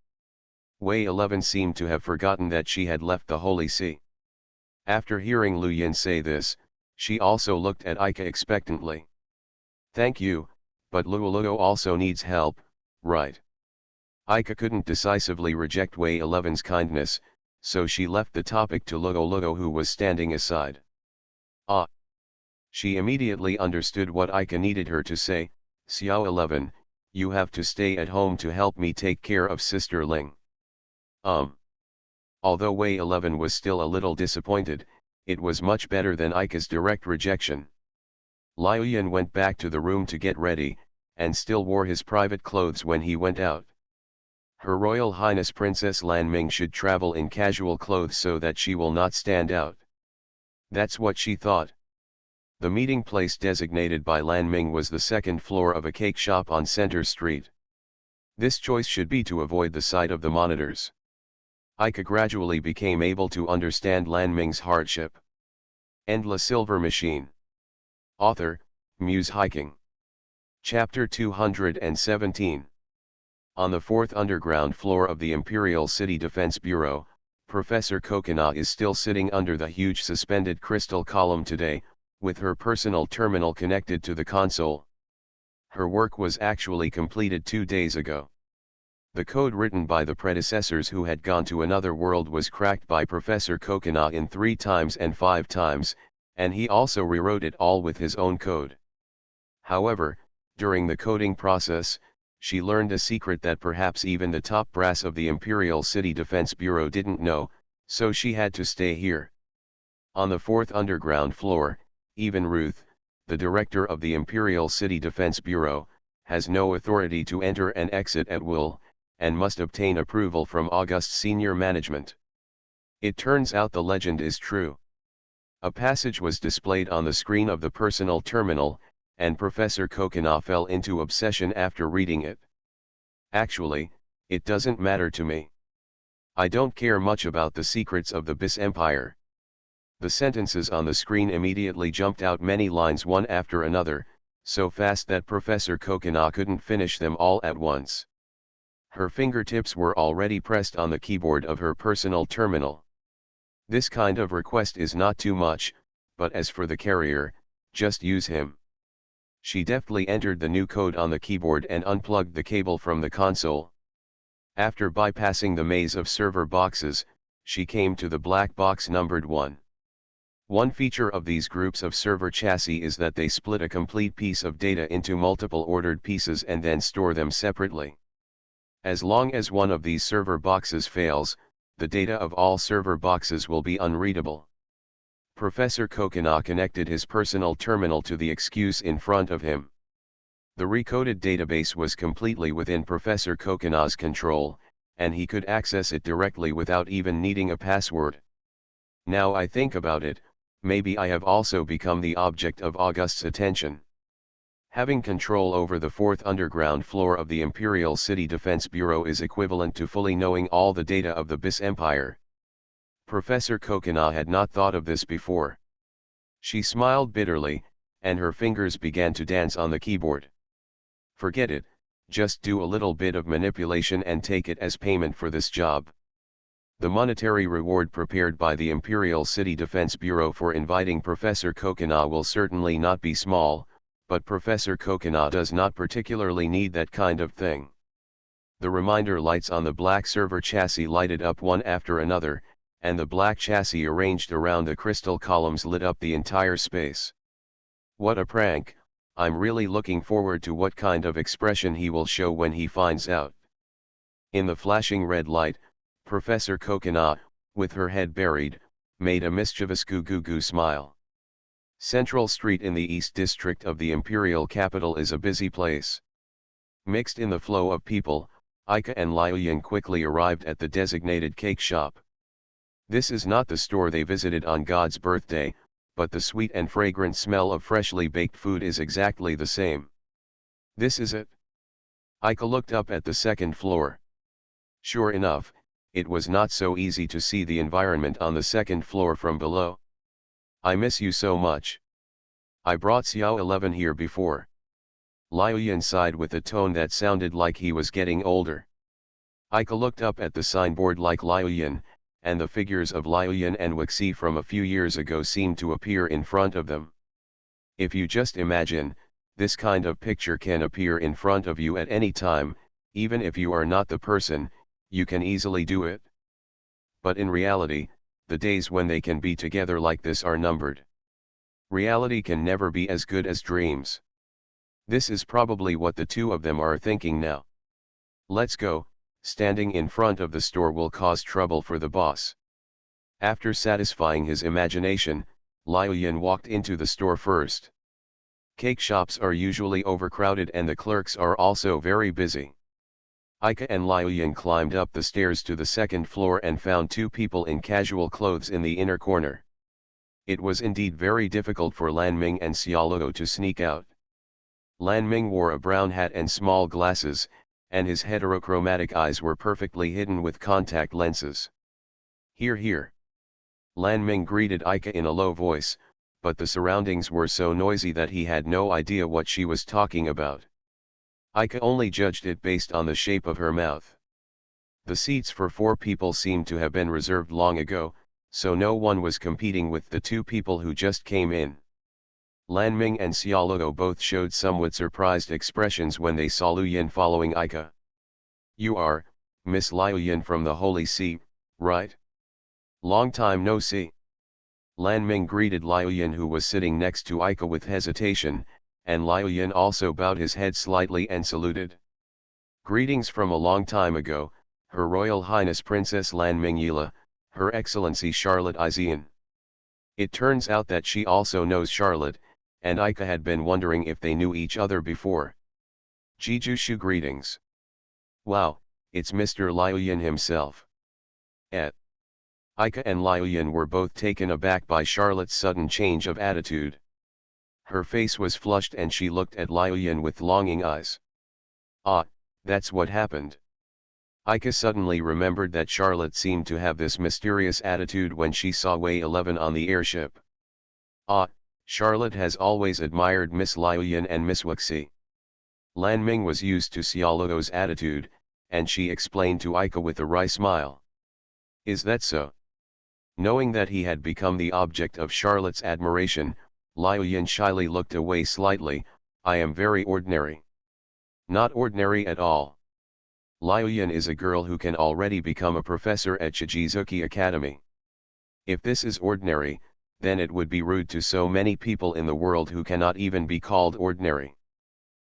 Wei 11 seemed to have forgotten that she had left the Holy See. After hearing Luoyan say this, she also looked at Ika expectantly. Thank you, but Luoluo also needs help, right? Ika couldn't decisively reject Wei 11's kindness, so she left the topic to Luoluo who was standing aside. Ah! She immediately understood what Ika needed her to say. Xiao 11, you have to stay at home to help me take care of Sister Ling. Although Wei 11 was still a little disappointed, it was much better than Ika's direct rejection. Liuyan went back to the room to get ready, and still wore his private clothes when he went out. Her Royal Highness Princess Lan Ming should travel in casual clothes so that she will not stand out. That's what she thought. The meeting place designated by Lan Ming was the second floor of a cake shop on Center Street. This choice should be to avoid the sight of the monitors. Ika gradually became able to understand Lan Ming's hardship. Endless Silver Machine. Author, Muse Hiking. Chapter 217. On the fourth underground floor of the Imperial City Defense Bureau, Professor Coconut is still sitting under the huge suspended crystal column today, with her personal terminal connected to the console. Her work was actually completed 2 days ago. The code written by the predecessors who had gone to another world was cracked by Professor Coconut in 3 times and 5 times, and he also rewrote it all with his own code. However, during the coding process, she learned a secret that perhaps even the top brass of the Imperial City Defense Bureau didn't know, so she had to stay here. On the 4th underground floor, even Ruth, the director of the Imperial City Defense Bureau, has no authority to enter and exit at will, and must obtain approval from August's senior management. It turns out the legend is true. A passage was displayed on the screen of the personal terminal, and Professor Coconut fell into obsession after reading it. Actually, it doesn't matter to me. I don't care much about the secrets of the BIS Empire. The sentences on the screen immediately jumped out, many lines one after another, so fast that Professor Coconut couldn't finish them all at once. Her fingertips were already pressed on the keyboard of her personal terminal. This kind of request is not too much, but as for the carrier, just use him. She deftly entered the new code on the keyboard and unplugged the cable from the console. After bypassing the maze of server boxes, she came to the black box numbered 1. One feature of these groups of server chassis is that they split a complete piece of data into multiple ordered pieces and then store them separately. As long as one of these server boxes fails, the data of all server boxes will be unreadable. Professor Coconut connected his personal terminal to the excuse in front of him. The recoded database was completely within Professor Coconut's control, and he could access it directly without even needing a password. Now I think about it, maybe I have also become the object of August's attention. Having control over the 4th underground floor of the Imperial City Defense Bureau is equivalent to fully knowing all the data of the BIS Empire. Professor Coconut had not thought of this before. She smiled bitterly, and her fingers began to dance on the keyboard. Forget it, just do a little bit of manipulation and take it as payment for this job. The monetary reward prepared by the Imperial City Defense Bureau for inviting Professor Coconut will certainly not be small, but Professor Coconut does not particularly need that kind of thing. The reminder lights on the black server chassis lighted up one after another, and the black chassis arranged around the crystal columns lit up the entire space. What a prank! I'm really looking forward to what kind of expression he will show when he finds out. In the flashing red light, Professor Coconut, with her head buried, made a mischievous goo-goo-goo smile. Central Street in the East District of the Imperial Capital is a busy place. Mixed in the flow of people, Ika and Liuyan quickly arrived at the designated cake shop. This is not the store they visited on God's birthday, but the sweet and fragrant smell of freshly baked food is exactly the same. This is it. Ika looked up at the 2nd floor. Sure enough, it was not so easy to see the environment on the 2nd floor from below. I miss you so much. I brought Xiao 11 here before. Liuyan sighed with a tone that sounded like he was getting older. Ika looked up at the signboard like Liuyan, and the figures of Liuyan and Wixi from a few years ago seemed to appear in front of them. If you just imagine, this kind of picture can appear in front of you at any time, even if you are not the person, you can easily do it. But in reality, the days when they can be together like this are numbered. Reality can never be as good as dreams. This is probably what the two of them are thinking now. Let's go. Standing in front of the store will cause trouble for the boss. After satisfying his imagination, Liuyan walked into the store first. Cake shops are usually overcrowded and the clerks are also very busy. Ika and Liuyan climbed up the stairs to the 2nd floor and found 2 people in casual clothes in the inner corner. It was indeed very difficult for Lanming and Xiaoluo to sneak out. Lanming wore a brown hat and small glasses, and his heterochromatic eyes were perfectly hidden with contact lenses. Here, here. Lanming greeted Ika in a low voice, but the surroundings were so noisy that he had no idea what she was talking about. Ika only judged it based on the shape of her mouth. The seats for 4 people seemed to have been reserved long ago, so no one was competing with the 2 people who just came in. Lan Ming and Xiaoluo both showed somewhat surprised expressions when they saw Liu Yin following Ika. "You are, Miss Liu Yin from the Holy See, right? Long time no see." Lan Ming greeted Liu Yin, who was sitting next to Ika, with hesitation, and Liu Yin also bowed his head slightly and saluted. "Greetings from a long time ago, Her Royal Highness Princess Lan Ming Yila, Her Excellency Charlotte Izian." It turns out that she also knows Charlotte, and Ika had been wondering if they knew each other before. "Jijushu, greetings. Wow, it's Mr. Liu Yin himself." Ika and Liu Yin were both taken aback by Charlotte's sudden change of attitude. Her face was flushed and she looked at Liu Yin with longing eyes. "Ah, that's what happened." Ika suddenly remembered that Charlotte seemed to have this mysterious attitude when she saw Wei 11 on the airship. "Ah, Charlotte has always admired Miss Liu Yin and Miss Wuxi." Lan Ming was used to Xiaoluo's attitude, and she explained to Ika with a wry smile. "Is that so?" Knowing that he had become the object of Charlotte's admiration, Liu Yin shyly looked away slightly. "I am very ordinary." "Not ordinary at all. Liu Yin is a girl who can already become a professor at Shijizuki Academy. If this is ordinary, then it would be rude to so many people in the world who cannot even be called ordinary."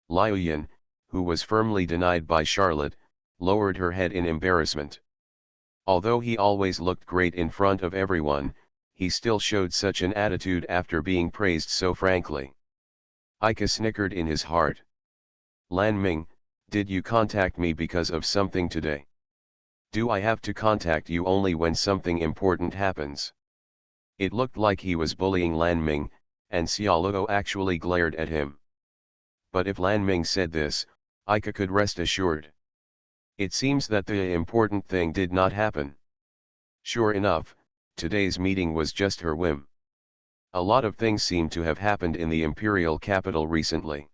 Liu Yin, who was firmly denied by Charlotte, lowered her head in embarrassment. Although he always looked great in front of everyone, he still showed such an attitude after being praised so frankly. Ika snickered in his heart. "Lan Ming, did you contact me because of something today? Do I have to contact you only when something important happens?" It looked like he was bullying Lan Ming, and Xiaoluo actually glared at him. But if Lan Ming said this, Ika could rest assured. It seems that the important thing did not happen. Sure enough, today's meeting was just her whim. A lot of things seem to have happened in the imperial capital recently.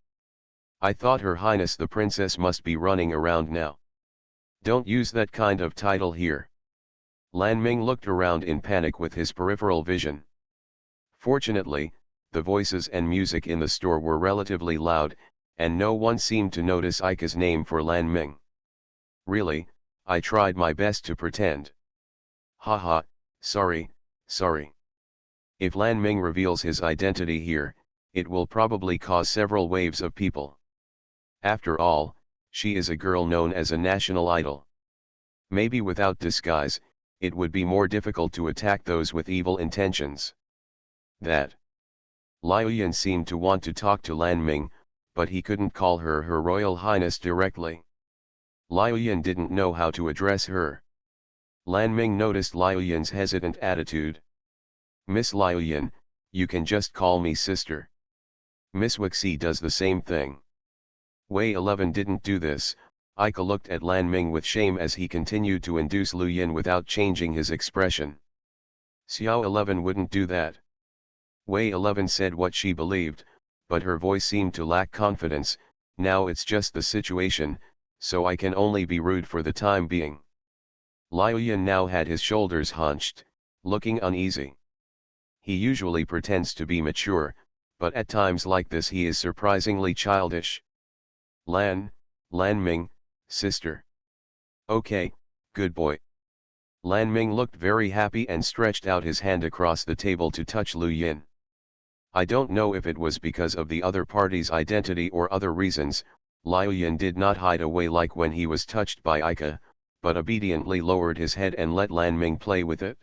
I thought Her Highness the Princess must be running around now. Don't use that kind of title here. Lan Ming looked around in panic with his peripheral vision. Fortunately, the voices and music in the store were relatively loud, and no one seemed to notice Ika's name for Lan Ming. Really, I tried my best to pretend. Haha, sorry. If Lan Ming reveals his identity here, it will probably cause several waves of people. After all, she is a girl known as a national idol. Maybe without disguise, it would be more difficult to attack those with evil intentions. That. Liu Yin seemed to want to talk to Lan Ming, but he couldn't call her Her Royal Highness directly. Liu Yin didn't know how to address her. Lan Ming noticed Liu Yin's hesitant attitude. "Miss Liu Yin, you can just call me sister. Miss Wuxi does the same thing." Wei 11 didn't do this. Ika looked at Lan Ming with shame as he continued to induce Liu Yin without changing his expression. Xiao 11 wouldn't do that. Wei 11 said what she believed, but her voice seemed to lack confidence. "Now it's just the situation, so I can only be rude for the time being." Liu Yin now had his shoulders hunched, looking uneasy. He usually pretends to be mature, but at times like this he is surprisingly childish. Lan Ming, sister." "Okay, good boy." Lan Ming looked very happy and stretched out his hand across the table to touch Liu Yin. I don't know if it was because of the other party's identity or other reasons, Liu Yin did not hide away like when he was touched by Ika, but obediently lowered his head and let Lan Ming play with it.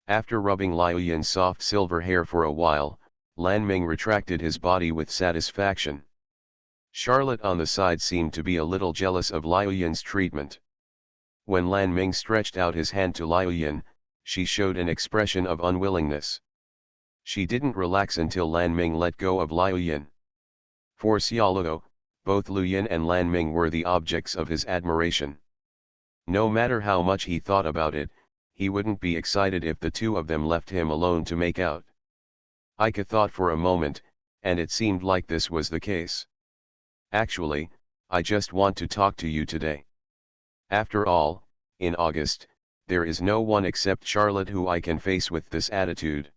After rubbing Liu Yin's soft silver hair for a while, Lan Ming retracted his body with satisfaction. Charlotte on the side seemed to be a little jealous of Liu Yin's treatment. When Lan Ming stretched out his hand to Liu Yin, she showed an expression of unwillingness. She didn't relax until Lan Ming let go of Liu Yin. For Xiaoluo, both Liu Yin and Lan Ming were the objects of his admiration. No matter how much he thought about it, he wouldn't be excited if the two of them left him alone to make out. Ika thought for a moment, and it seemed like this was the case. "Actually, I just want to talk to you today. After all, in August, there is no one except Charlotte who I can face with this attitude.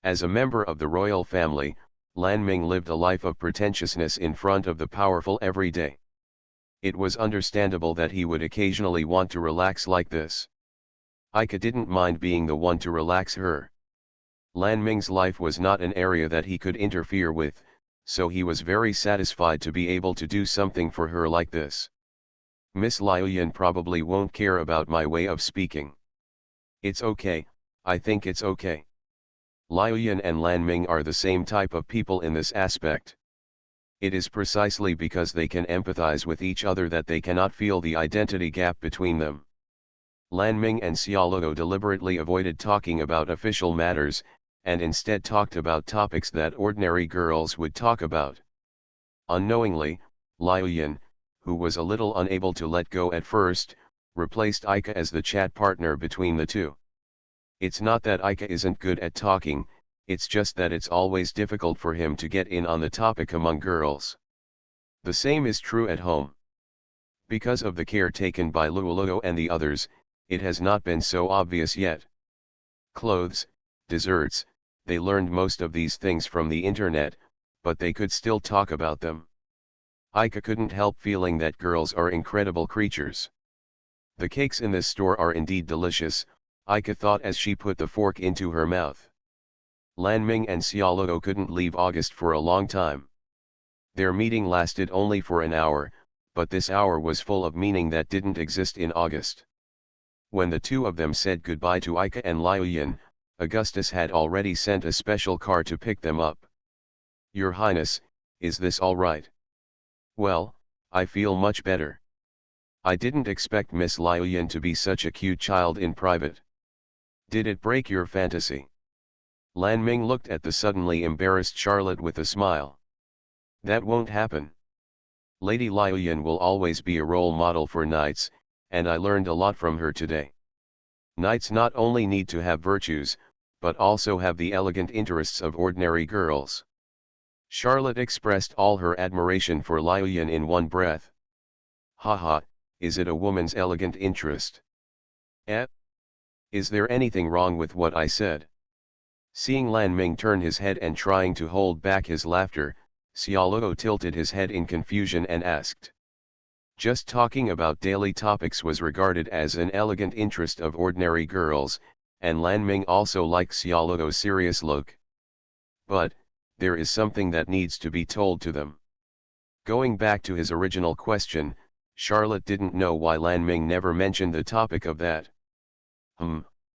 As a member of the royal family, Lan Ming lived a life of pretentiousness in front of the powerful every day. It was understandable that he would occasionally want to relax like this. Ika didn't mind being the one to relax her. Lan Ming's life was not an area that he could interfere with, so he was very satisfied to be able to do something for her like this. Miss Liuyan probably won't care about my way of speaking. It's okay, I think it's okay. Liuyan and Lan Ming are the same type of people in this aspect. It is precisely because they can empathize with each other that they cannot feel the identity gap between them. Lan Ming and Xiaoluo deliberately avoided talking about official matters, and instead talked about topics that ordinary girls would talk about. Unknowingly, Liuyan, who was a little unable to let go at first, replaced Ika as the chat partner between the two. It's not that Ika isn't good at talking, it's just that it's always difficult for him to get in on the topic among girls. The same is true at home. Because of the care taken by Luoluo and the others, it has not been so obvious yet. Clothes, desserts, they learned most of these things from the internet, but they could still talk about them. Ika couldn't help feeling that girls are incredible creatures. The cakes in this store are indeed delicious, Ika thought as she put the fork into her mouth. Lan Ming and Xiaoluo couldn't leave August for a long time. Their meeting lasted only for an hour, but this hour was full of meaning that didn't exist in August. When the two of them said goodbye to Ika and Liuyan, Augustus had already sent a special car to pick them up. Your Highness, is this all right? Well, I feel much better. I didn't expect Miss Liuyan to be such a cute child in private. Did it break your fantasy? Lan Ming looked at the suddenly embarrassed Charlotte with a smile. That won't happen. Lady Liuyan will always be a role model for knights, and I learned a lot from her today. Knights not only need to have virtues, but also have the elegant interests of ordinary girls. Charlotte expressed all her admiration for Liuyan in one breath. Haha, is it a woman's elegant interest? Eh? Is there anything wrong with what I said? Seeing Lan Ming turn his head and trying to hold back his laughter, Xiaoluo tilted his head in confusion and asked. Just talking about daily topics was regarded as an elegant interest of ordinary girls, and Lan Ming also liked Xiaoluo's serious look. But, there is something that needs to be told to them. Going back to his original question, Charlotte didn't know why Lan Ming never mentioned the topic of that.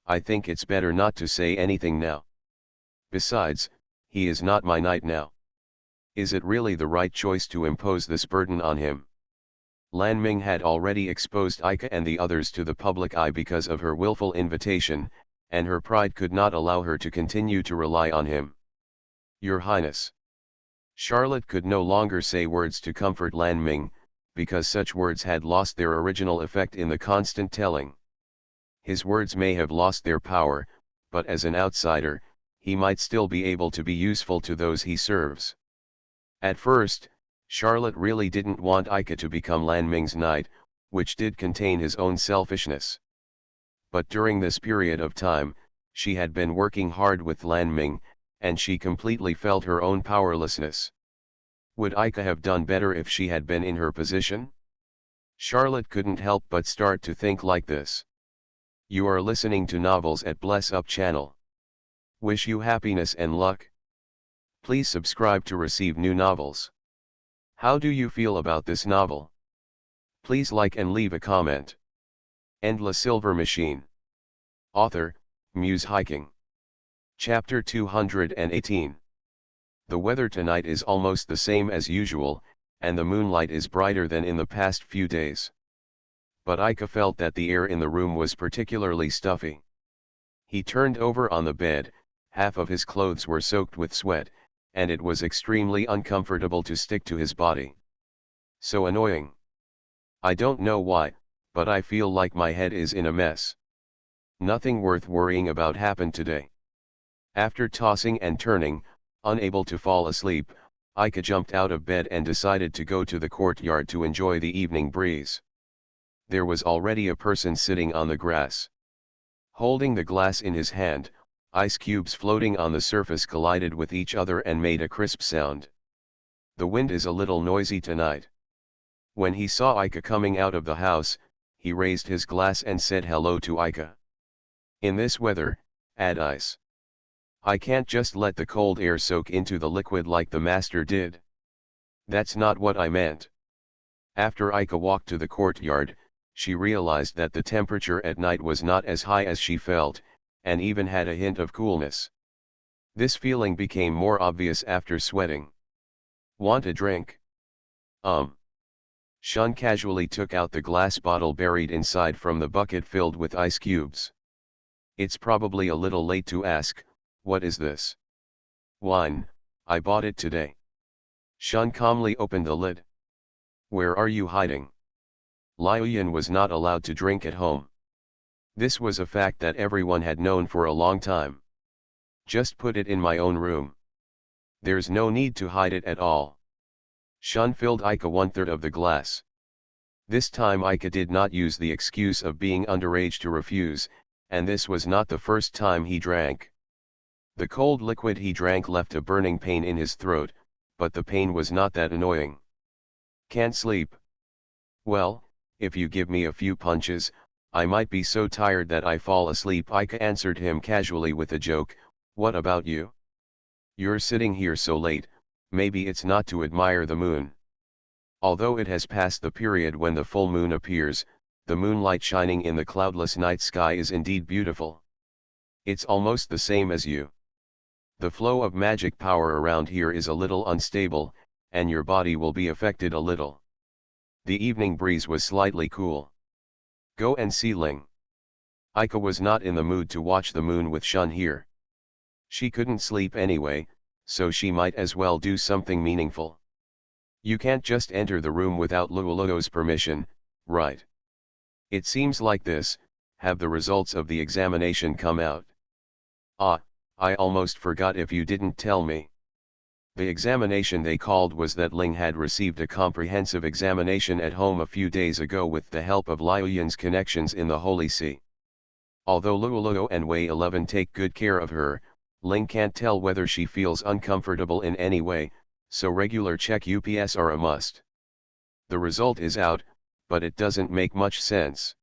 I think it's better not to say anything now. Besides, he is not my knight now. Is it really the right choice to impose this burden on him? Lan Ming had already exposed Ika and the others to the public eye because of her willful invitation, and her pride could not allow her to continue to rely on him. Your Highness. Charlotte could no longer say words to comfort Lan Ming, because such words had lost their original effect in the constant telling. His words may have lost their power, but as an outsider, he might still be able to be useful to those he serves. At first, Charlotte really didn't want Ika to become Lan Ming's knight, which did contain his own selfishness. But during this period of time, she had been working hard with Lan Ming, and she completely felt her own powerlessness. Would Ika have done better if she had been in her position? Charlotte couldn't help but start to think like this. You are listening to Novels at Bless Up channel. Wish you happiness and luck. Please subscribe to receive new novels. How do you feel about this novel? Please like and leave a comment. And La Silver Machine. Author, Muse Hiking. Chapter 218. The weather tonight is almost the same as usual, and the moonlight is brighter than in the past few days. But Ika felt that the air in the room was particularly stuffy. He turned over on the bed, half of his clothes were soaked with sweat, and it was extremely uncomfortable to stick to his body. So annoying. I don't know why, but I feel like my head is in a mess. Nothing worth worrying about happened today. After tossing and turning, unable to fall asleep, Ika jumped out of bed and decided to go to the courtyard to enjoy the evening breeze. there was already a person sitting on the grass. Holding the glass in his hand, ice cubes floating on the surface collided with each other and made a crisp sound. The wind is a little noisy tonight. When he saw Ika coming out of the house, he raised his glass and said hello to Ika. In this weather, add ice. I can't just let the cold air soak into the liquid like the master did. That's not what I meant. After Ika walked to the courtyard, she realized that the temperature at night was not as high as she felt, and even had a hint of coolness. This feeling became more obvious after sweating. Want a drink? Shun casually took out the glass bottle buried inside from the bucket filled with ice cubes. It's probably a little late to ask, what is this? Wine, I bought it today. Shun calmly opened the lid. Where are you hiding? Liuyan was not allowed to drink at home. This was a fact that everyone had known for a long time. Just put it in my own room. There's no need to hide it at all. Shun filled Ika 1/3 of the glass. This time Ika did not use the excuse of being underage to refuse, and this was not the first time he drank. The cold liquid he drank left a burning pain in his throat, but the pain was not that annoying. Can't sleep? Well, if you give me a few punches, I might be so tired that I fall asleep. Ika answered him casually with a joke. What about you? You're sitting here so late, maybe it's not to admire the moon. Although it has passed the period when the full moon appears, the moonlight shining in the cloudless night sky is indeed beautiful. It's almost the same as you. The flow of magic power around here is a little unstable, and your body will be affected a little. The evening breeze was slightly cool. Go and see Ling. Ika was not in the mood to watch the moon with Shun here. She couldn't sleep anyway, so she might as well do something meaningful. You can't just enter the room without Luoluo's permission, right? It seems like this. Have the results of the examination come out? Ah, I almost forgot if you didn't tell me. The examination they called was that Ling had received a comprehensive examination at home a few days ago with the help of Liuyan's connections in the Holy See. Although Luoluo and Wei 11 take good care of her, Ling can't tell whether she feels uncomfortable in any way, so regular check-ups are a must. The result is out, but it doesn't make much sense.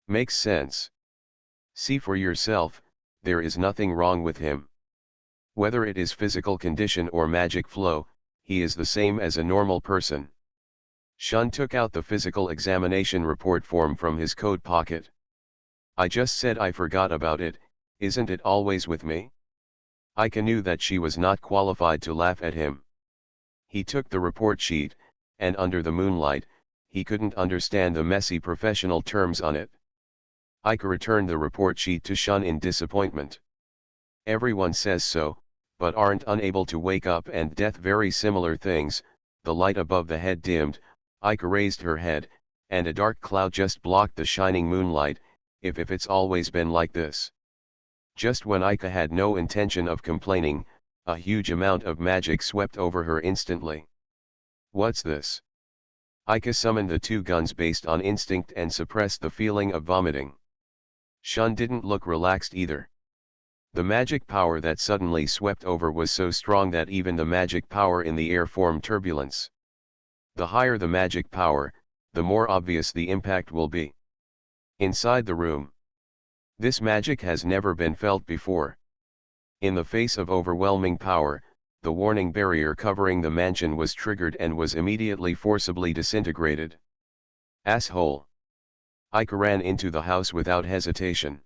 Makes sense. See for yourself, there is nothing wrong with him. Whether it is physical condition or magic flow, he is the same as a normal person. Shun took out the physical examination report form from his coat pocket. I just said I forgot about it, isn't it always with me? Ika knew that she was not qualified to laugh at him. He took the report sheet, and under the moonlight, he couldn't understand the messy professional terms on it. Ika returned the report sheet to Shun in disappointment. Everyone says so, but aren't unable to wake up and death very similar things. The light above the head dimmed, Ika raised her head, and a dark cloud just blocked the shining moonlight. If it's always been like this. Just when Ika had no intention of complaining, a huge amount of magic swept over her instantly. What's this? Ika summoned the two guns based on instinct and suppressed the feeling of vomiting. Shun didn't look relaxed either. The magic power that suddenly swept over was so strong that even the magic power in the air formed turbulence. The higher the magic power, the more obvious the impact will be. Inside the room. This magic has never been felt before. In the face of overwhelming power, the warning barrier covering the mansion was triggered and was immediately forcibly disintegrated. Asshole! Ika ran into the house without hesitation.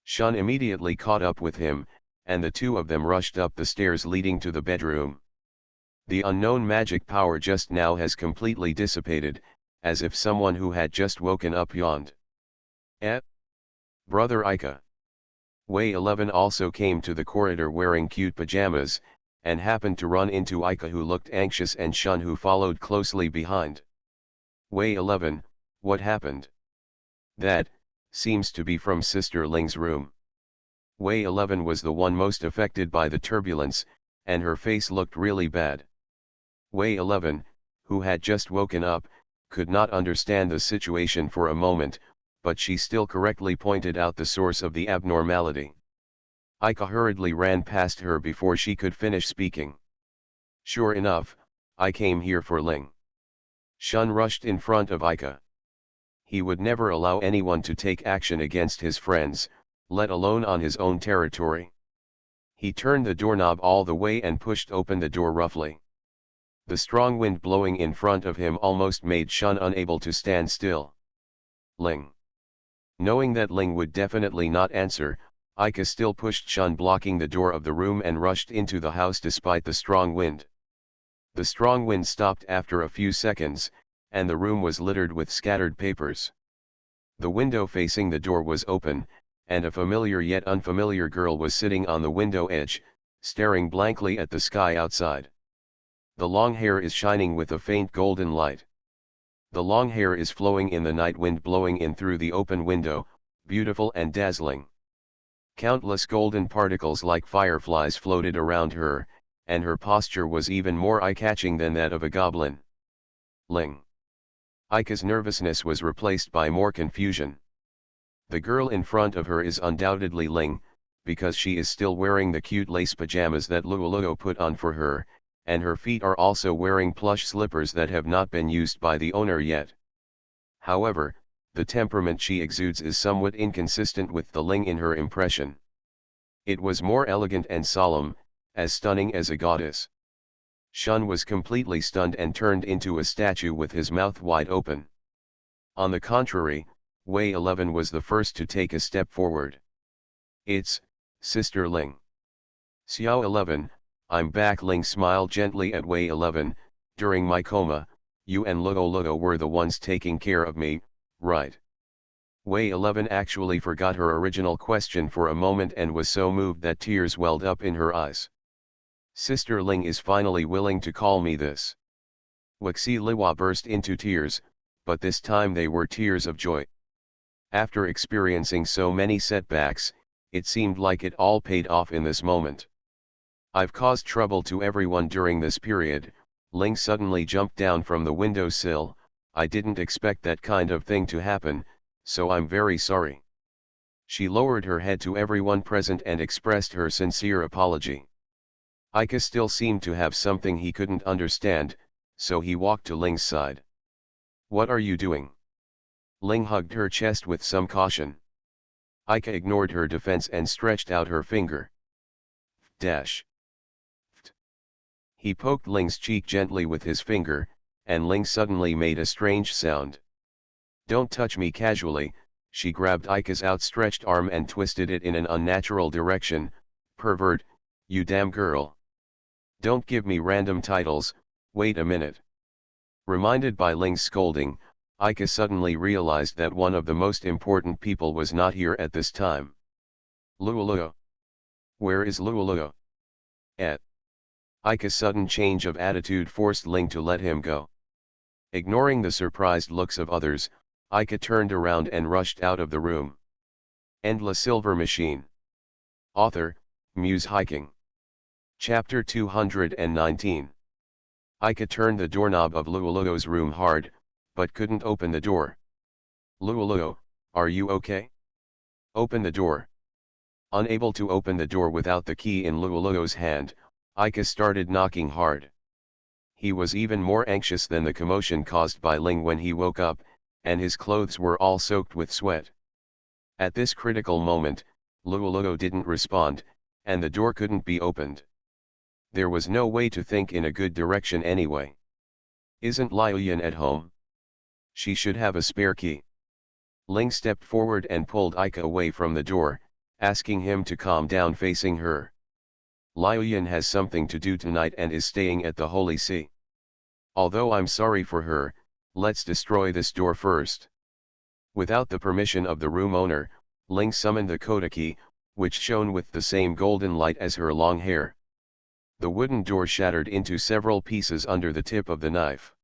Shun immediately caught up with him, and the two of them rushed up the stairs leading to the bedroom. The unknown magic power just now has completely dissipated, as if someone who had just woken up yawned. Brother Ika. Wei 11 also came to the corridor wearing cute pajamas, and happened to run into Ika who looked anxious and Shun who followed closely behind. Wei 11, what happened? That, seems to be from Sister Ling's room. Wei 11 was the one most affected by the turbulence, and her face looked really bad. Wei 11, who had just woken up, could not understand the situation for a moment, but she still correctly pointed out the source of the abnormality. Ika hurriedly ran past her before she could finish speaking. Sure enough, I came here for Ling. Shun rushed in front of Ika. He would never allow anyone to take action against his friends, let alone on his own territory. He turned the doorknob all the way and pushed open the door roughly. The strong wind blowing in front of him almost made Shun unable to stand still. Ling. Knowing that Ling would definitely not answer, Ika still pushed Shun, blocking the door of the room, and rushed into the house despite the strong wind. The strong wind stopped after a few seconds, and the room was littered with scattered papers. The window facing the door was open, and a familiar yet unfamiliar girl was sitting on the window edge, staring blankly at the sky outside. The long hair is shining with a faint golden light. The long hair is flowing in the night wind blowing in through the open window, beautiful and dazzling. Countless golden particles like fireflies floated around her, and her posture was even more eye-catching than that of a goblin. Ling. Ika's nervousness was replaced by more confusion. The girl in front of her is undoubtedly Ling, because she is still wearing the cute lace pajamas that Luoluo put on for her, and her feet are also wearing plush slippers that have not been used by the owner yet. However, the temperament she exudes is somewhat inconsistent with the Ling in her impression. It was more elegant and solemn, as stunning as a goddess. Shun was completely stunned and turned into a statue with his mouth wide open. On the contrary, Wei 11 was the first to take a step forward. It's, Sister Ling. Xiao 11, I'm back. Ling smiled gently at Wei 11, during my coma, you and Luo were the ones taking care of me, right? Wei 11 actually forgot her original question for a moment and was so moved that tears welled up in her eyes. Sister Ling is finally willing to call me this. Wuxi Liwa burst into tears, but this time they were tears of joy. After experiencing so many setbacks, it seemed like it all paid off in this moment. I've caused trouble to everyone during this period. Ling suddenly jumped down from the windowsill. I didn't expect that kind of thing to happen, so I'm very sorry. She lowered her head to everyone present and expressed her sincere apology. Ika still seemed to have something he couldn't understand, so he walked to Ling's side. What are you doing? Ling hugged her chest with some caution. Ika ignored her defense and stretched out her finger. Dash. He poked Ling's cheek gently with his finger, and Ling suddenly made a strange sound. Don't touch me casually. She grabbed Ika's outstretched arm and twisted it in an unnatural direction. Pervert, you damn girl. Don't give me random titles. Wait a minute. Reminded by Ling's scolding, Ika suddenly realized that one of the most important people was not here at this time. Luoluo. Where is Luoluo? Ika's sudden change of attitude forced Ling to let him go. Ignoring the surprised looks of others, Ika turned around and rushed out of the room. Endless Silver Machine. Author, Muse Hiking. Chapter 219. Ika turned the doorknob of Luoluo's room hard, but couldn't open the door. Luoluo, are you okay? Open the door. Unable to open the door without the key in Luoluo's hand, Ika started knocking hard. He was even more anxious than the commotion caused by Ling when he woke up, and his clothes were all soaked with sweat. At this critical moment, Luoluo didn't respond, and the door couldn't be opened. There was no way to think in a good direction anyway. Isn't Liuyan at home? She should have a spare key. Ling stepped forward and pulled Ika away from the door, asking him to calm down facing her. Liuyan has something to do tonight and is staying at the Holy See. Although I'm sorry for her, let's destroy this door first. Without the permission of the room owner, Ling summoned the Kodaki, which shone with the same golden light as her long hair. The wooden door shattered into several pieces under the tip of the knife.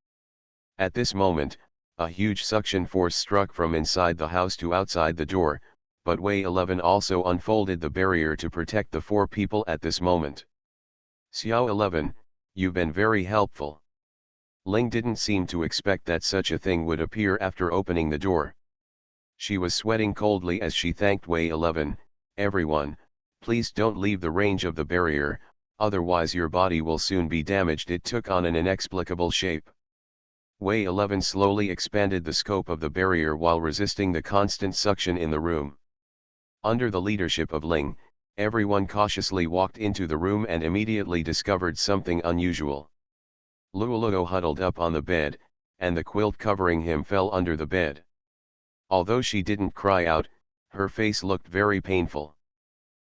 At this moment, a huge suction force struck from inside the house to outside the door, but Wei 11 also unfolded the barrier to protect the four people at this moment. Xiao 11, you've been very helpful. Ling didn't seem to expect that such a thing would appear after opening the door. She was sweating coldly as she thanked Wei 11, "Everyone, please don't leave the range of the barrier, otherwise your body will soon be damaged." It took on an inexplicable shape. Wei 11 slowly expanded the scope of the barrier while resisting the constant suction in the room. Under the leadership of Ling, everyone cautiously walked into the room and immediately discovered something unusual. Luoluo huddled up on the bed, and the quilt covering him fell under the bed. Although she didn't cry out, her face looked very painful.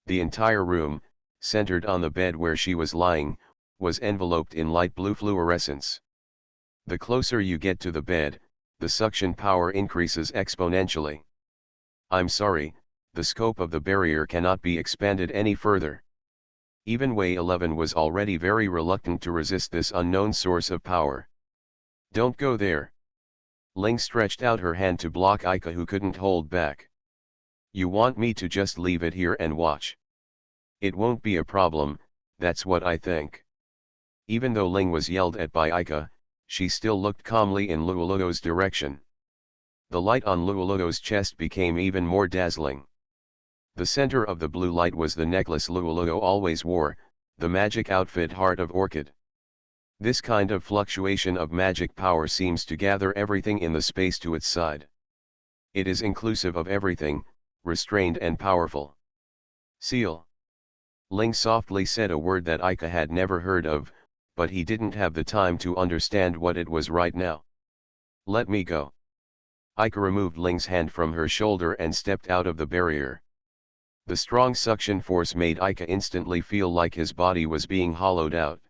The entire room, centered on the bed where she was lying, was enveloped in light blue fluorescence. The closer you get to the bed, the suction power increases exponentially. "I'm sorry, the scope of the barrier cannot be expanded any further." Even Wei 11 was already very reluctant to resist this unknown source of power. "Don't go there." Ling stretched out her hand to block Ika, who couldn't hold back. "You want me to just leave it here and watch?" "It won't be a problem, that's what I think." Even though Ling was yelled at by Ika, she still looked calmly in Luoluo's direction. The light on Luoluo's chest became even more dazzling. The center of the blue light was the necklace Luoluo always wore, the magic outfit Heart of Orchid. This kind of fluctuation of magic power seems to gather everything in the space to its side. It is inclusive of everything, restrained and powerful. "Seal." Ling softly said a word that Ika had never heard of, but he didn't have the time to understand what it was right now. "Let me go." Ika removed Ling's hand from her shoulder and stepped out of the barrier. The strong suction force made Ika instantly feel like his body was being hollowed out.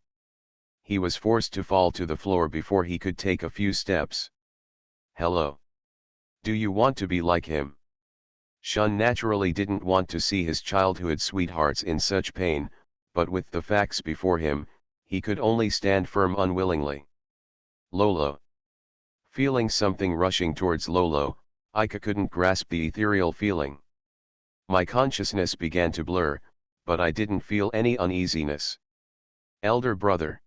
He was forced to fall to the floor before he could take a few steps. "Hello. Do you want to be like him?" Shun naturally didn't want to see his childhood sweethearts in such pain, but with the facts before him, he could only stand firm unwillingly. "Lolo." Feeling something rushing towards Lolo, Ika couldn't grasp the ethereal feeling. "My consciousness began to blur, but I didn't feel any uneasiness." "Elder brother."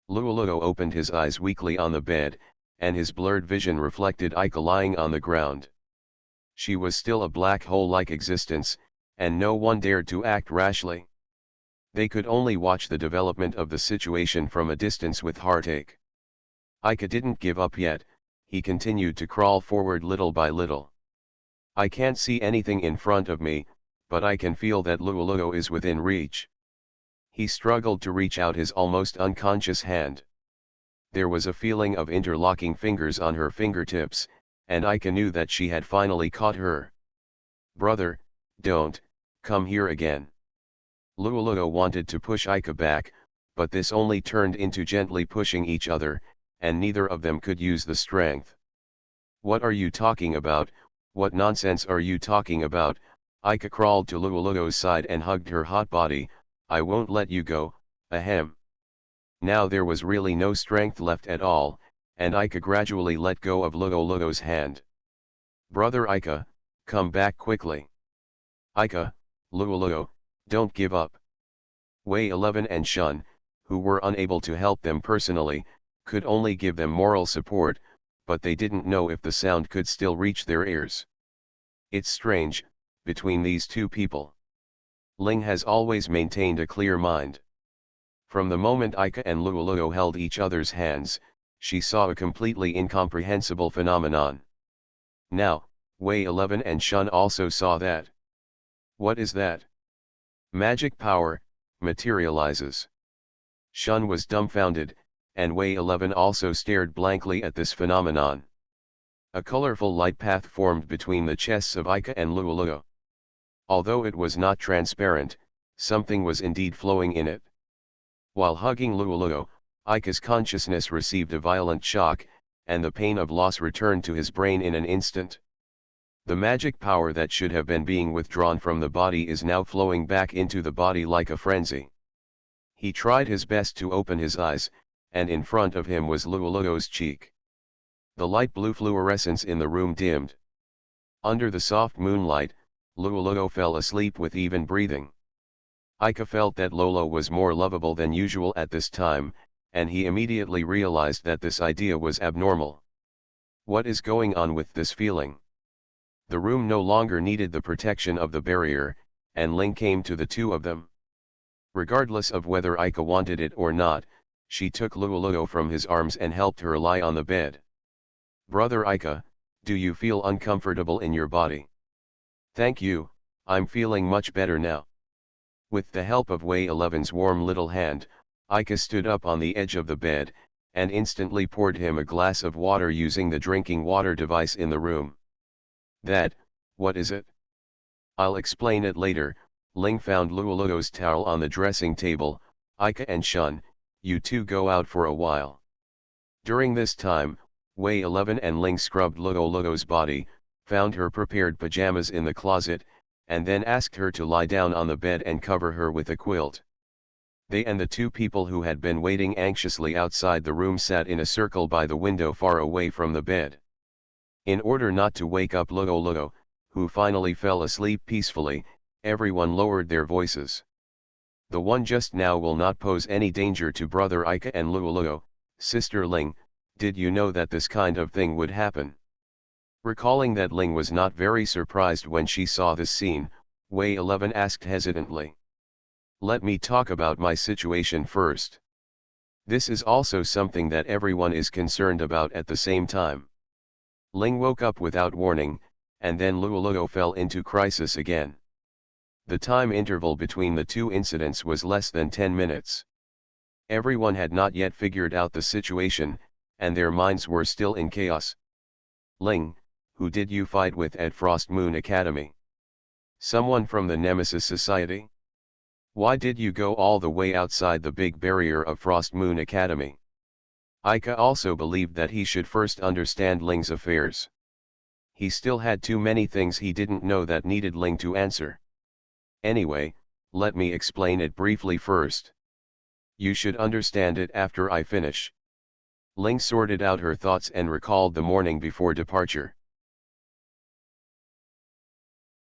Luoluo opened his eyes weakly on the bed, and his blurred vision reflected Ika lying on the ground. She was still a black hole-like existence, and no one dared to act rashly. They could only watch the development of the situation from a distance with heartache. Ika didn't give up yet, he continued to crawl forward little by little. "I can't see anything in front of me, but I can feel that Luoluo is within reach." He struggled to reach out his almost unconscious hand. There was a feeling of interlocking fingers on her fingertips, and Ika knew that she had finally caught her. "Brother, don't, come here again." Luoluo wanted to push Ika back, but this only turned into gently pushing each other, and neither of them could use the strength. "What are you talking about? What nonsense are you talking about?" Ika crawled to Luoluo's side and hugged her hot body. "I won't let you go, ahem." Now there was really no strength left at all, and Ika gradually let go of Luoluo's hand. "Brother Ika, come back quickly." "Ika, Luoluo, don't give up." Wei 11 and Shun, who were unable to help them personally, could only give them moral support, but they didn't know if the sound could still reach their ears. It's strange, between these two people. Ling has always maintained a clear mind. From the moment Ika and Luoluo held each other's hands, she saw a completely incomprehensible phenomenon. Now, Wei 11 and Shun also saw that. "What is that?" "Magic power, materializes." Shun was dumbfounded, and Wei 11 also stared blankly at this phenomenon. A colorful light path formed between the chests of Ika and Luoluo. Although it was not transparent, something was indeed flowing in it. While hugging Luoluo, Ika's consciousness received a violent shock, and the pain of loss returned to his brain in an instant. The magic power that should have been being withdrawn from the body is now flowing back into the body like a frenzy. He tried his best to open his eyes, and in front of him was Luoluo's cheek. The light blue fluorescence in the room dimmed. Under the soft moonlight, Luoluo fell asleep with even breathing. Ika felt that Lolo was more lovable than usual at this time, and he immediately realized that this idea was abnormal. What is going on with this feeling? The room no longer needed the protection of the barrier, and Ling came to the two of them. Regardless of whether Aika wanted it or not, she took Luoluo from his arms and helped her lie on the bed. Brother Aika, do you feel uncomfortable in your body? Thank you, I'm feeling much better now. With the help of Wei 11's warm little hand, Aika stood up on the edge of the bed, and instantly poured him a glass of water using the drinking water device in the room. What is it? I'll explain it later. Ling found Luoluo's towel on the dressing table. Aika and Shun, you two go out for a while. During this time, Wei 11 and Ling scrubbed Luoluo's body, found her prepared pajamas in the closet, and then asked her to lie down on the bed and cover her with a quilt. They and the two people who had been waiting anxiously outside the room sat in a circle by the window far away from the bed. In order not to wake up Luoluo, who finally fell asleep peacefully, everyone lowered their voices. The one just now will not pose any danger to Brother Aika and Luoluo. Sister Ling, did you know that this kind of thing would happen? Recalling that Ling was not very surprised when she saw this scene, Wei 11 asked hesitantly. Let me talk about my situation first. This is also something that everyone is concerned about at the same time. Ling woke up without warning, and then Luoluo fell into crisis again. The time interval between the two incidents was less than 10 minutes. Everyone had not yet figured out the situation, and their minds were still in chaos. Ling, who did you fight with at Frost Moon Academy? Someone from the Nemesis Society? Why did you go all the way outside the big barrier of Frost Moon Academy? Aika also believed that he should first understand Ling's affairs. He still had too many things he didn't know that needed Ling to answer. Anyway, let me explain it briefly first. You should understand it after I finish. Ling sorted out her thoughts and recalled the morning before departure.